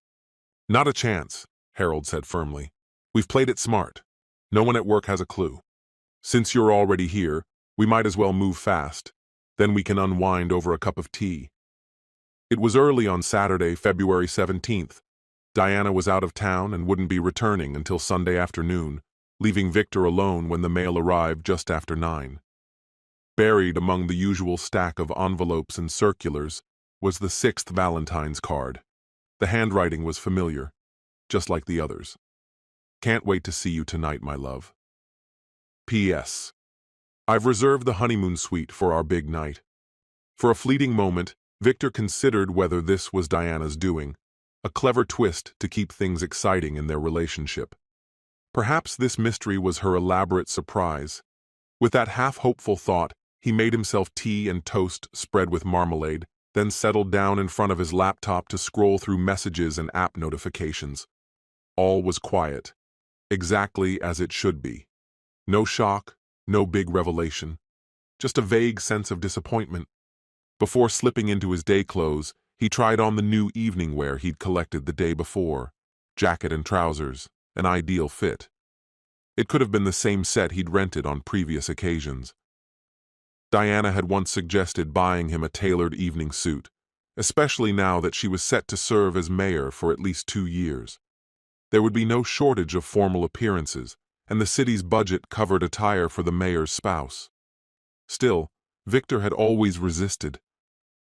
Not a chance, Harold said firmly. We've played it smart. No one at work has a clue. Since you're already here, we might as well move fast. Then we can unwind over a cup of tea. It was early on Saturday, February 17th. Diana was out of town and wouldn't be returning until Sunday afternoon, leaving Victor alone when the mail arrived just after 9. Buried among the usual stack of envelopes and circulars was the 6th Valentine's card. The handwriting was familiar, just like the others. Can't wait to see you tonight, my love. P.S. I've reserved the honeymoon suite for our big night. For a fleeting moment, Victor considered whether this was Diana's doing, a clever twist to keep things exciting in their relationship. Perhaps this mystery was her elaborate surprise. With that half-hopeful thought, he made himself tea and toast spread with marmalade, then settled down in front of his laptop to scroll through messages and app notifications. All was quiet, exactly as it should be. No shock, no big revelation, just a vague sense of disappointment. Before slipping into his day clothes, he tried on the new evening wear he'd collected the day before, jacket and trousers, an ideal fit. It could have been the same set he'd rented on previous occasions. Diana had once suggested buying him a tailored evening suit, especially now that she was set to serve as mayor for at least 2 years. There would be no shortage of formal appearances, and the city's budget covered attire for the mayor's spouse. Still, Victor had always resisted.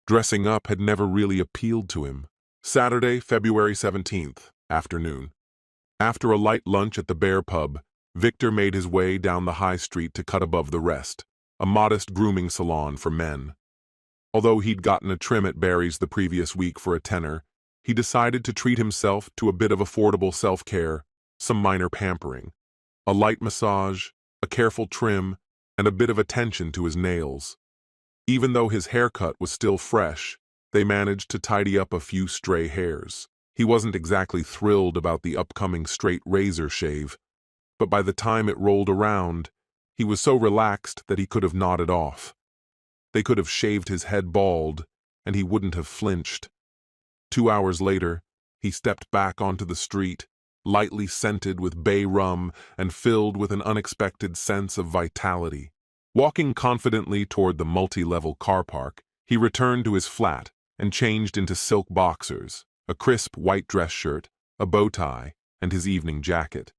Dressing up had never really appealed to him. Saturday, February 17th, afternoon. After a light lunch at the Bear Pub, Victor made his way down the high street to cut above the rest, a modest grooming salon for men. Although he'd gotten a trim at Barry's the previous week for a tenner, he decided to treat himself to a bit of affordable self-care, some minor pampering. A light massage, a careful trim, and a bit of attention to his nails. Even though his haircut was still fresh, they managed to tidy up a few stray hairs. He wasn't exactly thrilled about the upcoming straight razor shave, but by the time it rolled around, he was so relaxed that he could have nodded off. They could have shaved his head bald, and he wouldn't have flinched. 2 hours later, he stepped back onto the street, lightly scented with bay rum and filled with an unexpected sense of vitality. Walking confidently toward the multi-level car park, he returned to his flat and changed into silk boxers, a crisp white dress shirt, a bow tie, and his evening jacket.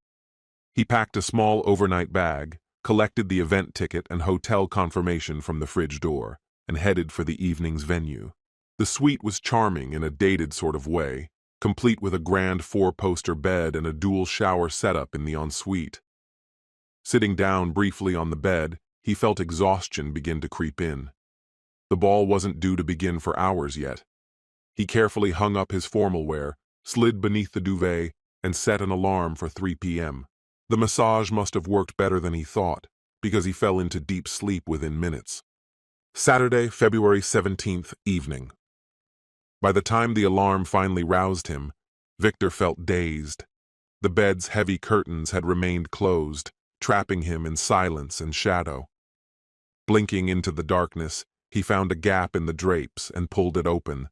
He packed a small overnight bag, collected the event ticket and hotel confirmation from the fridge door, and headed for the evening's venue. The suite was charming in a dated sort of way, complete with a grand 4-poster bed and a dual shower setup in the ensuite. Sitting down briefly on the bed, he felt exhaustion begin to creep in. The ball wasn't due to begin for hours yet. He carefully hung up his formal wear, slid beneath the duvet, and set an alarm for 3 p.m. The massage must have worked better than he thought, because he fell into deep sleep within minutes. Saturday, February 17th, evening. By the time the alarm finally roused him, Victor felt dazed. The bed's heavy curtains had remained closed, trapping him in silence and shadow. Blinking into the darkness, he found a gap in the drapes and pulled it open.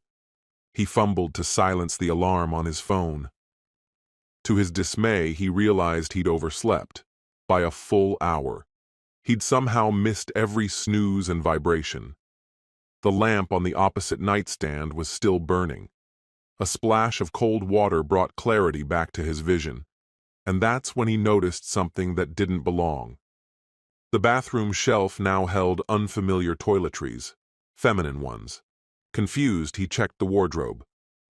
He fumbled to silence the alarm on his phone. To his dismay, he realized he'd overslept by a full hour. He'd somehow missed every snooze and vibration. The lamp on the opposite nightstand was still burning. A splash of cold water brought clarity back to his vision, and that's when he noticed something that didn't belong. The bathroom shelf now held unfamiliar toiletries, feminine ones. Confused, he checked the wardrobe.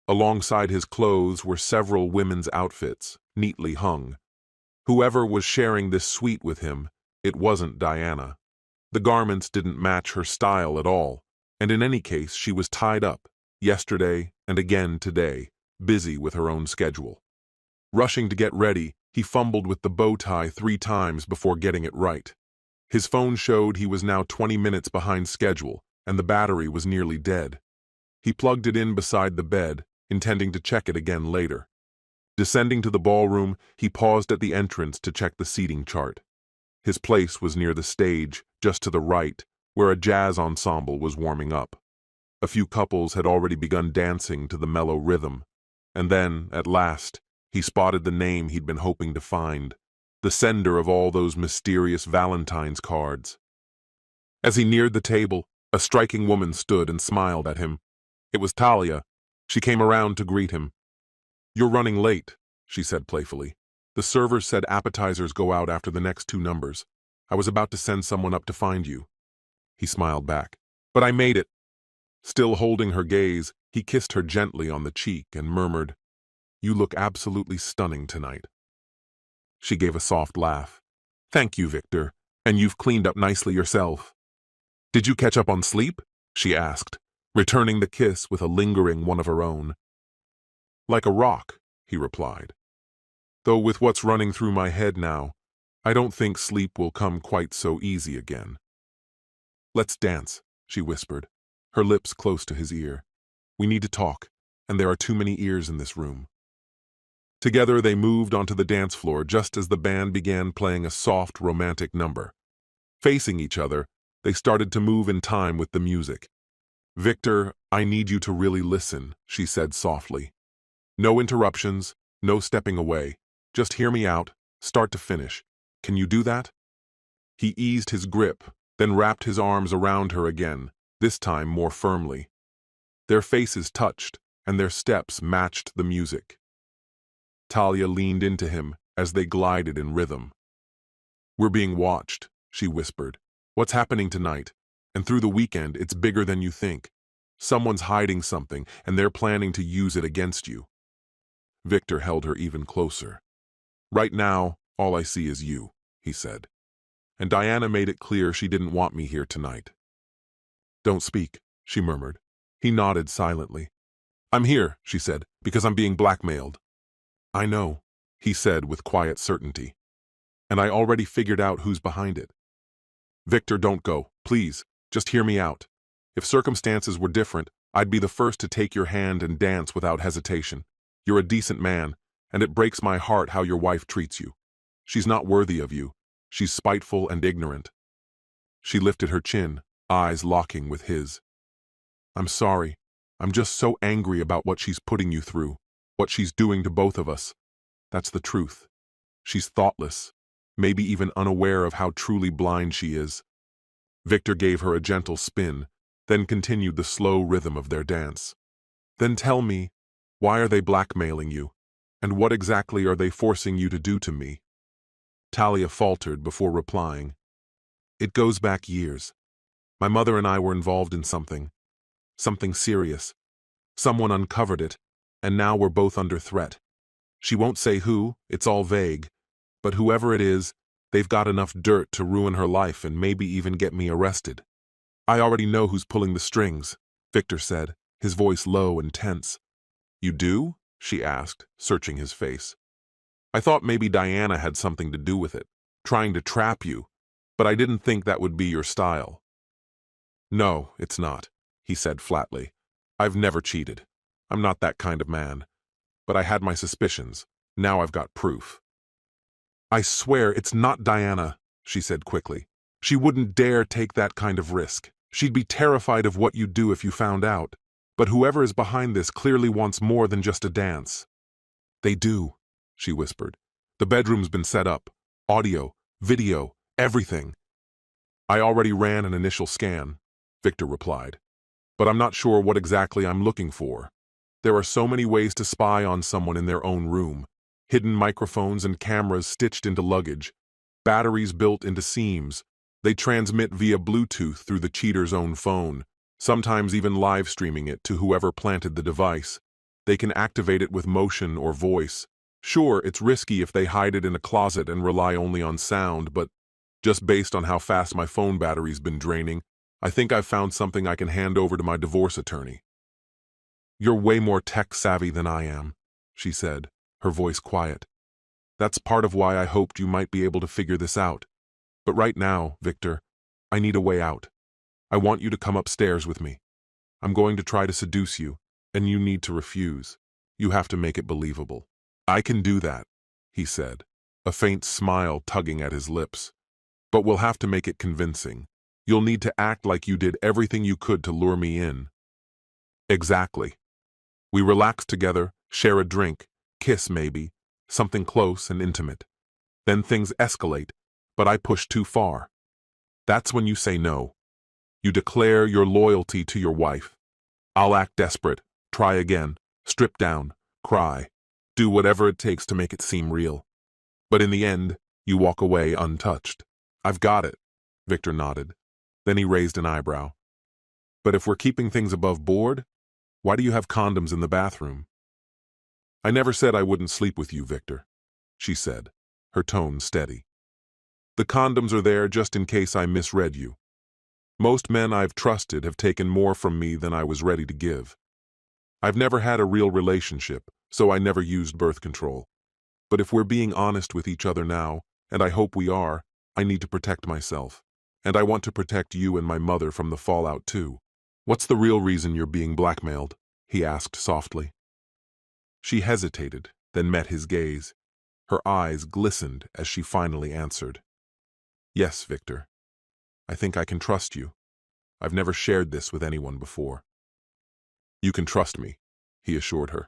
Alongside his clothes were several women's outfits, neatly hung. Whoever was sharing this suite with him, it wasn't Diana. The garments didn't match her style at all, and in any case she was tied up, yesterday and again today, busy with her own schedule. Rushing to get ready, he fumbled with the bow tie 3 times before getting it right. His phone showed he was now 20 minutes behind schedule, and the battery was nearly dead. He plugged it in beside the bed, intending to check it again later. Descending to the ballroom, he paused at the entrance to check the seating chart. His place was near the stage, just to the right, where a jazz ensemble was warming up. A few couples had already begun dancing to the mellow rhythm, and then, at last, he spotted the name he'd been hoping to find, the sender of all those mysterious Valentine's cards. As he neared the table, a striking woman stood and smiled at him. It was Talia. She came around to greet him. "You're running late," she said playfully. "The server said appetizers go out after the next 2 numbers. I was about to send someone up to find you." He smiled back. "But I made it." Still holding her gaze, he kissed her gently on the cheek and murmured, "You look absolutely stunning tonight." She gave a soft laugh. "Thank you, Victor, and you've cleaned up nicely yourself." "Did you catch up on sleep?" she asked, returning the kiss with a lingering one of her own. "Like a rock," he replied. "Though with what's running through my head now, I don't think sleep will come quite so easy again." "Let's dance," she whispered, her lips close to his ear. "We need to talk, and there are too many ears in this room." Together they moved onto the dance floor just as the band began playing a soft, romantic number. Facing each other, they started to move in time with the music. "Victor, I need you to really listen," she said softly. "No interruptions, no stepping away. Just hear me out, start to finish. Can you do that?" He eased his grip, then wrapped his arms around her again, this time more firmly. Their faces touched, and their steps matched the music. Talia leaned into him as they glided in rhythm. "We're being watched," she whispered. "What's happening tonight? And through the weekend, it's bigger than you think. Someone's hiding something, and they're planning to use it against you." Victor held her even closer. "Right now, all I see is you," he said. "And Diana made it clear she didn't want me here tonight." "Don't speak," she murmured. He nodded silently. "I'm here," she said, "because I'm being blackmailed." "I know," he said with quiet certainty. "And I already figured out who's behind it." "Victor, don't go. Please, just hear me out. If circumstances were different, I'd be the first to take your hand and dance without hesitation. You're a decent man, and it breaks my heart how your wife treats you. She's not worthy of you. She's spiteful and ignorant." She lifted her chin, eyes locking with his. "I'm sorry. I'm just so angry about what she's putting you through, what she's doing to both of us. That's the truth. She's thoughtless, maybe even unaware of how truly blind she is." Victor gave her a gentle spin, then continued the slow rhythm of their dance. "Then tell me, why are they blackmailing you? And what exactly are they forcing you to do to me?" Talia faltered before replying. "It goes back years. My mother and I were involved in something serious. Someone uncovered it, and now we're both under threat. She won't say who, it's all vague, but whoever it is, they've got enough dirt to ruin her life and maybe even get me arrested." "I already know who's pulling the strings," Victor said, his voice low and tense. "You do?" she asked, searching his face. "I thought maybe Diana had something to do with it, trying to trap you, but I didn't think that would be your style." "No, it's not," he said flatly. "I've never cheated. I'm not that kind of man. But I had my suspicions, Now I've got proof. I swear it's not Diana, she said quickly. She wouldn't dare take that kind of risk. She'd be terrified of what you'd do if you found out. But whoever is behind this clearly wants more than just a dance. They do, she whispered. The bedroom's been set up. Audio, video, everything. I already ran an initial scan, Victor replied. But I'm not sure what exactly I'm looking for. There are so many ways to spy on someone in their own room. Hidden microphones and cameras stitched into luggage. Batteries built into seams. They transmit via Bluetooth through the cheater's own phone, sometimes even live streaming it to whoever planted the device. They can activate it with motion or voice. Sure, it's risky if they hide it in a closet and rely only on sound, but just based on how fast my phone battery's been draining, I think I've found something I can hand over to my divorce attorney. You're way more tech-savvy than I am, she said, her voice quiet. That's part of why I hoped you might be able to figure this out. But right now, Victor, I need a way out. I want you to come upstairs with me. I'm going to try to seduce you, and you need to refuse. You have to make it believable. I can do that, he said, a faint smile tugging at his lips. But we'll have to make it convincing. You'll need to act like you did everything you could to lure me in. Exactly. We relax together, share a drink, kiss maybe, something close and intimate. Then things escalate, but I push too far. That's when you say no. You declare your loyalty to your wife. I'll act desperate, try again, strip down, cry, do whatever it takes to make it seem real. But in the end, you walk away untouched. I've got it, Victor nodded. Then he raised an eyebrow. But if we're keeping things above board, why do you have condoms in the bathroom? I never said I wouldn't sleep with you, Victor, she said, her tone steady. The condoms are there just in case I misread you. Most men I've trusted have taken more from me than I was ready to give. I've never had a real relationship, so I never used birth control. But if we're being honest with each other now, and I hope we are, I need to protect myself. And I want to protect you and my mother from the fallout too. What's the real reason you're being blackmailed? He asked softly. She hesitated, then met his gaze. Her eyes glistened as she finally answered. Yes, Victor. I think I can trust you. I've never shared this with anyone before. You can trust me, he assured her.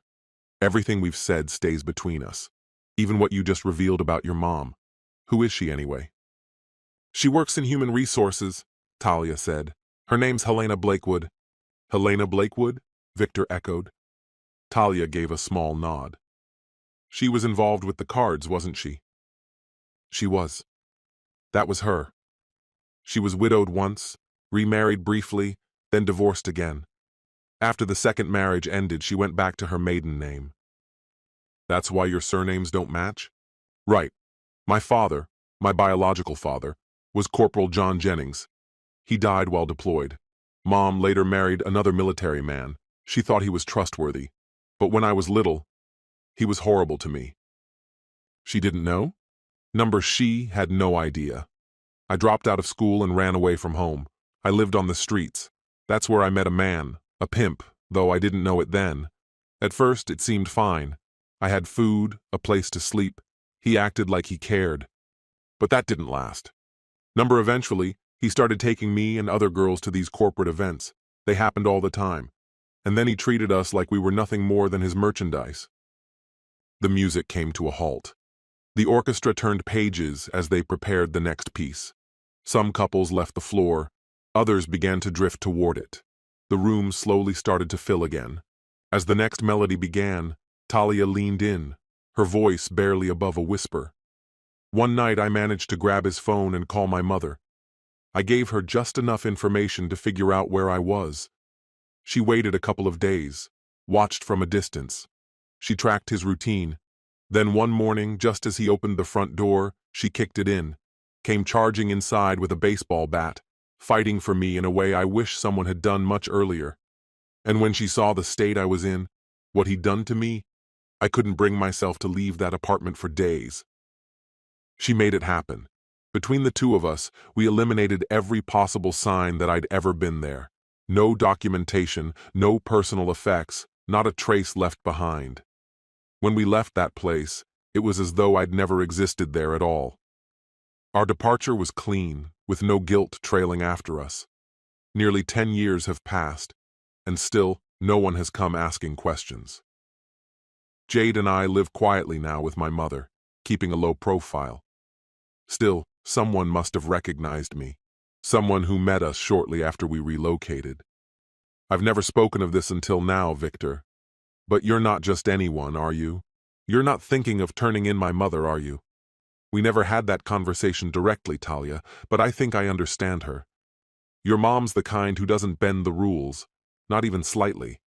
Everything we've said stays between us. Even what you just revealed about your mom. Who is she anyway? She works in human resources, Talia said. Her name's Helena Blakewood. Helena Blakewood? Victor echoed. Talia gave a small nod. She was involved with the cards, wasn't she? She was. That was her. She was widowed once, remarried briefly, then divorced again. After the second marriage ended, she went back to her maiden name. That's why your surnames don't match? Right. My father, my biological father, was Corporal John Jennings. He died while deployed. Mom later married another military man. She thought he was trustworthy. But when I was little, he was horrible to me. She didn't know? She had no idea. I dropped out of school and ran away from home. I lived on the streets. That's where I met a man, a pimp, though I didn't know it then. At first, it seemed fine. I had food, a place to sleep. He acted like he cared. But that didn't last. Eventually, he started taking me and other girls to these corporate events. They happened all the time. And then he treated us like we were nothing more than his merchandise. The music came to a halt. The orchestra turned pages as they prepared the next piece. Some couples left the floor. Others began to drift toward it. The room slowly started to fill again. As the next melody began, Talia leaned in, her voice barely above a whisper. One night I managed to grab his phone and call my mother. I gave her just enough information to figure out where I was. She waited a couple of days, watched from a distance. She tracked his routine. Then one morning, just as he opened the front door, she kicked it in, came charging inside with a baseball bat, fighting for me in a way I wish someone had done much earlier. And when she saw the state I was in, what he'd done to me, I couldn't bring myself to leave that apartment for days. She made it happen. Between the two of us, we eliminated every possible sign that I'd ever been there. No documentation, no personal effects, not a trace left behind. When we left that place, It was as though I'd never existed there at all. Our departure was clean, with no guilt trailing after us. Nearly 10 years have passed, and still no one has come asking questions. Jade and I live quietly now with my mother, keeping a low profile. Still, someone must have recognized me, someone who met us shortly after we relocated. I've never spoken of this until now, Victor. But you're not just anyone, are you? You're not thinking of turning in my mother, are you? We never had that conversation directly, Talia, but I think I understand her. Your mom's the kind who doesn't bend the rules, not even slightly.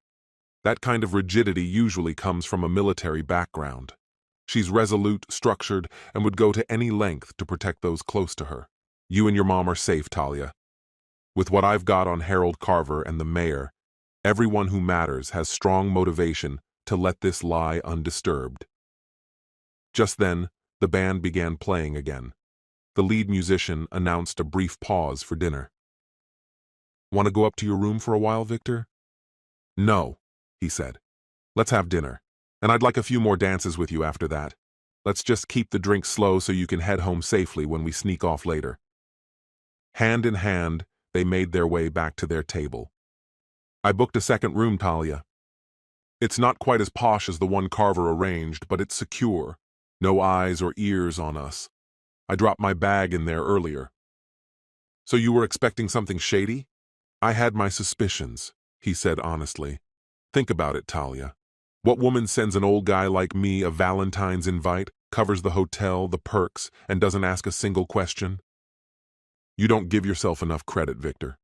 That kind of rigidity usually comes from a military background. She's resolute, structured, and would go to any length to protect those close to her. You and your mom are safe, Talia. With what I've got on Harold Carver and the mayor, everyone who matters has strong motivation to let this lie undisturbed. Just then, the band began playing again. The lead musician announced a brief pause for dinner. Want to go up to your room for a while, Victor? No, he said. Let's have dinner. And I'd like a few more dances with you after that. Let's just keep the drinks slow so you can head home safely when we sneak off later. Hand in hand, they made their way back to their table. I booked a second room, Talia. It's not quite as posh as the one Carver arranged, but it's secure. No eyes or ears on us. I dropped my bag in there earlier. So you were expecting something shady? I had my suspicions, he said honestly. Think about it, Talia. What woman sends an old guy like me a Valentine's invite, covers the hotel, the perks, and doesn't ask a single question? You don't give yourself enough credit, Victor.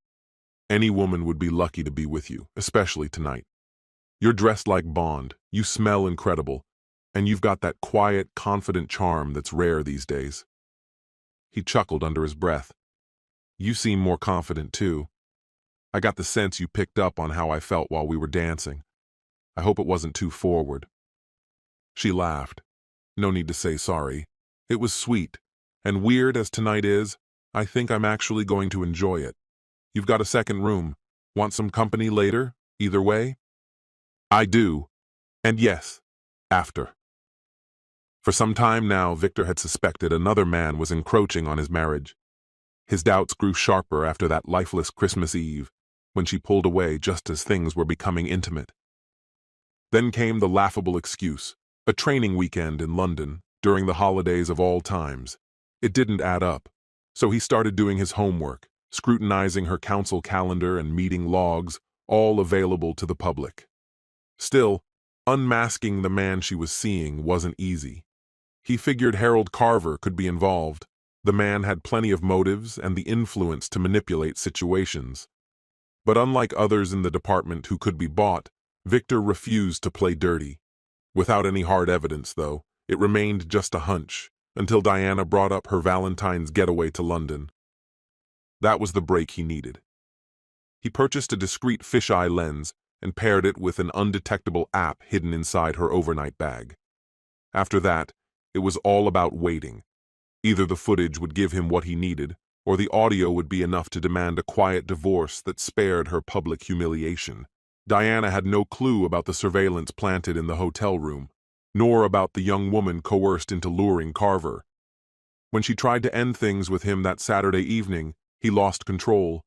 Any woman would be lucky to be with you, especially tonight. You're dressed like Bond, you smell incredible, and you've got that quiet, confident charm that's rare these days. He chuckled under his breath. You seem more confident, too. I got the sense you picked up on how I felt while we were dancing. I hope it wasn't too forward. She laughed. No need to say sorry. It was sweet, and weird as tonight is, I think I'm actually going to enjoy it. You've got a second room. Want some company later, either way? I do. And yes, after. For some time now, Victor had suspected another man was encroaching on his marriage. His doubts grew sharper after that lifeless Christmas Eve, when she pulled away just as things were becoming intimate. Then came the laughable excuse, a training weekend in London, during the holidays of all times. It didn't add up, so he started doing his homework, scrutinizing her council calendar and meeting logs, all available to the public. Still, unmasking the man she was seeing wasn't easy. He figured Harold Carver could be involved. The man had plenty of motives and the influence to manipulate situations. But unlike others in the department who could be bought, Victor refused to play dirty. Without any hard evidence, though, it remained just a hunch, until Diana brought up her Valentine's getaway to London. That was the break he needed. He purchased a discreet fisheye lens and paired it with an undetectable app hidden inside her overnight bag. After that, it was all about waiting. Either the footage would give him what he needed, or the audio would be enough to demand a quiet divorce that spared her public humiliation. Diana had no clue about the surveillance planted in the hotel room, nor about the young woman coerced into luring Carver. When she tried to end things with him that Saturday evening, he lost control.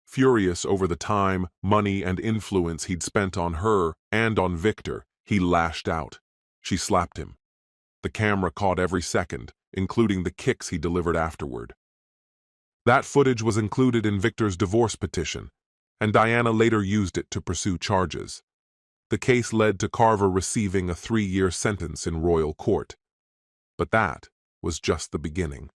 Furious over the time, money, and influence he'd spent on her and on Victor, he lashed out. She slapped him. The camera caught every second, including the kicks he delivered afterward. That footage was included in Victor's divorce petition, and Diana later used it to pursue charges. The case led to Carver receiving a 3-year sentence in royal court. But that was just the beginning.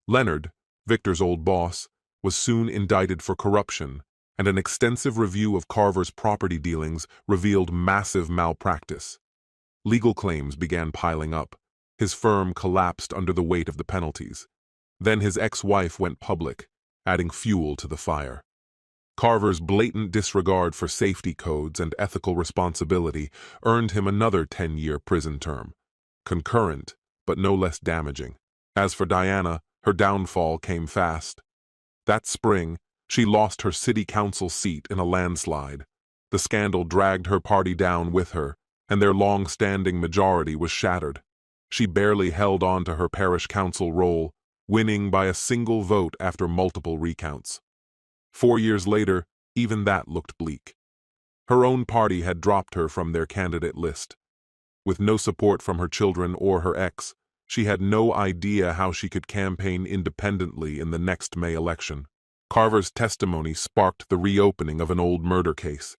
Leonard, Victor's old boss, was soon indicted for corruption, and an extensive review of Carver's property dealings revealed massive malpractice. Legal claims began piling up. His firm collapsed under the weight of the penalties. Then his ex-wife went public, adding fuel to the fire. Carver's blatant disregard for safety codes and ethical responsibility earned him another 10-year prison term, concurrent but no less damaging. As for Diana, her downfall came fast. That spring, she lost her city council seat in a landslide. The scandal dragged her party down with her, and their long-standing majority was shattered. She barely held on to her parish council role, winning by a single vote after multiple recounts. 4 years later, even that looked bleak. Her own party had dropped her from their candidate list. With no support from her children or her ex, she had no idea how she could campaign independently in the next May election. Carver's testimony sparked the reopening of an old murder case.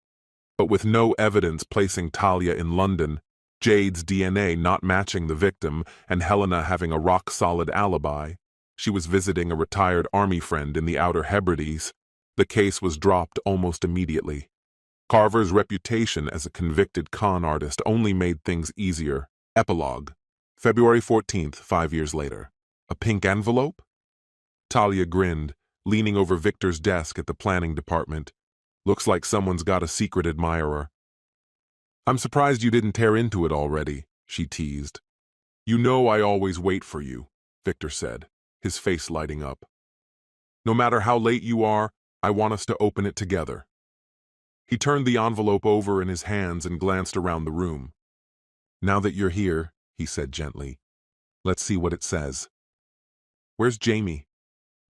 But with no evidence placing Talia in London, Jade's DNA not matching the victim, and Helena having a rock-solid alibi, she was visiting a retired army friend in the Outer Hebrides, the case was dropped almost immediately. Carver's reputation as a convicted con artist only made things easier. Epilogue. February 14th, 5 years later. A pink envelope? Talia grinned, leaning over Victor's desk at the planning department. Looks like someone's got a secret admirer. I'm surprised you didn't tear into it already, she teased. You know I always wait for you, Victor said, his face lighting up. No matter how late you are, I want us to open it together. He turned the envelope over in his hands and glanced around the room. Now that you're here, he said gently, let's see what it says. Where's Jamie?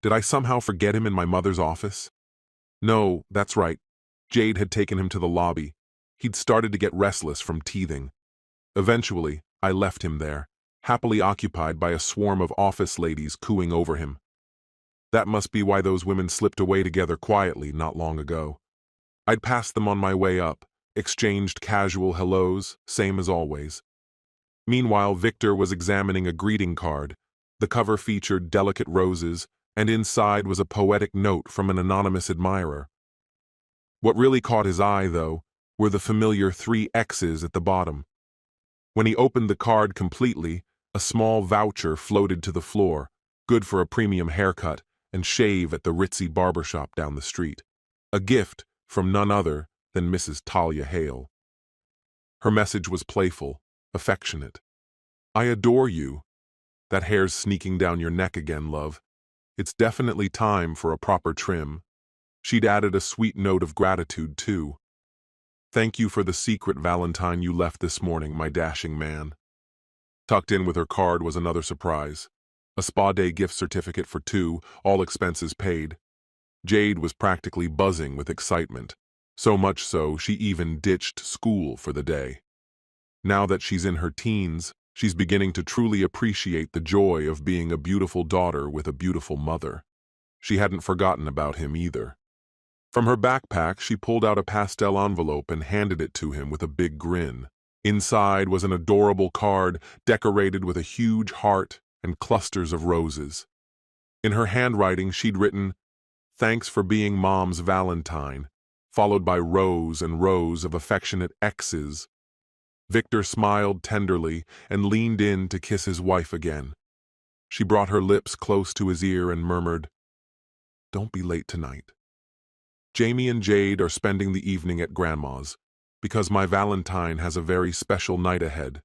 Did I somehow forget him in my mother's office? No, that's right. Jade had taken him to the lobby. He'd started to get restless from teething. Eventually, I left him there, happily occupied by a swarm of office ladies cooing over him. That must be why those women slipped away together quietly not long ago. I'd passed them on my way up, exchanged casual hellos, same as always. Meanwhile, Victor was examining a greeting card. The cover featured delicate roses, and inside was a poetic note from an anonymous admirer. What really caught his eye, though, were the familiar 3 X's at the bottom. When he opened the card completely, a small voucher floated to the floor, good for a premium haircut and shave at the ritzy barbershop down the street. A gift from none other than Mrs. Talia Hale. Her message was playful, affectionate. I adore you. That hair's sneaking down your neck again, love. It's definitely time for a proper trim. She'd added a sweet note of gratitude, too. Thank you for the secret Valentine you left this morning, my dashing man. Tucked in with her card was another surprise. A spa day gift certificate for 2, all expenses paid. Jade was practically buzzing with excitement, so much so she even ditched school for the day. Now that she's in her teens, she's beginning to truly appreciate the joy of being a beautiful daughter with a beautiful mother. She hadn't forgotten about him either. From her backpack, she pulled out a pastel envelope and handed it to him with a big grin. Inside was an adorable card decorated with a huge heart and clusters of roses. In her handwriting, she'd written, "Thanks for being Mom's Valentine," followed by rows and rows of affectionate X's. Victor smiled tenderly and leaned in to kiss his wife again. She brought her lips close to his ear and murmured, "Don't be late tonight. Jamie and Jade are spending the evening at Grandma's, because my Valentine has a very special night ahead.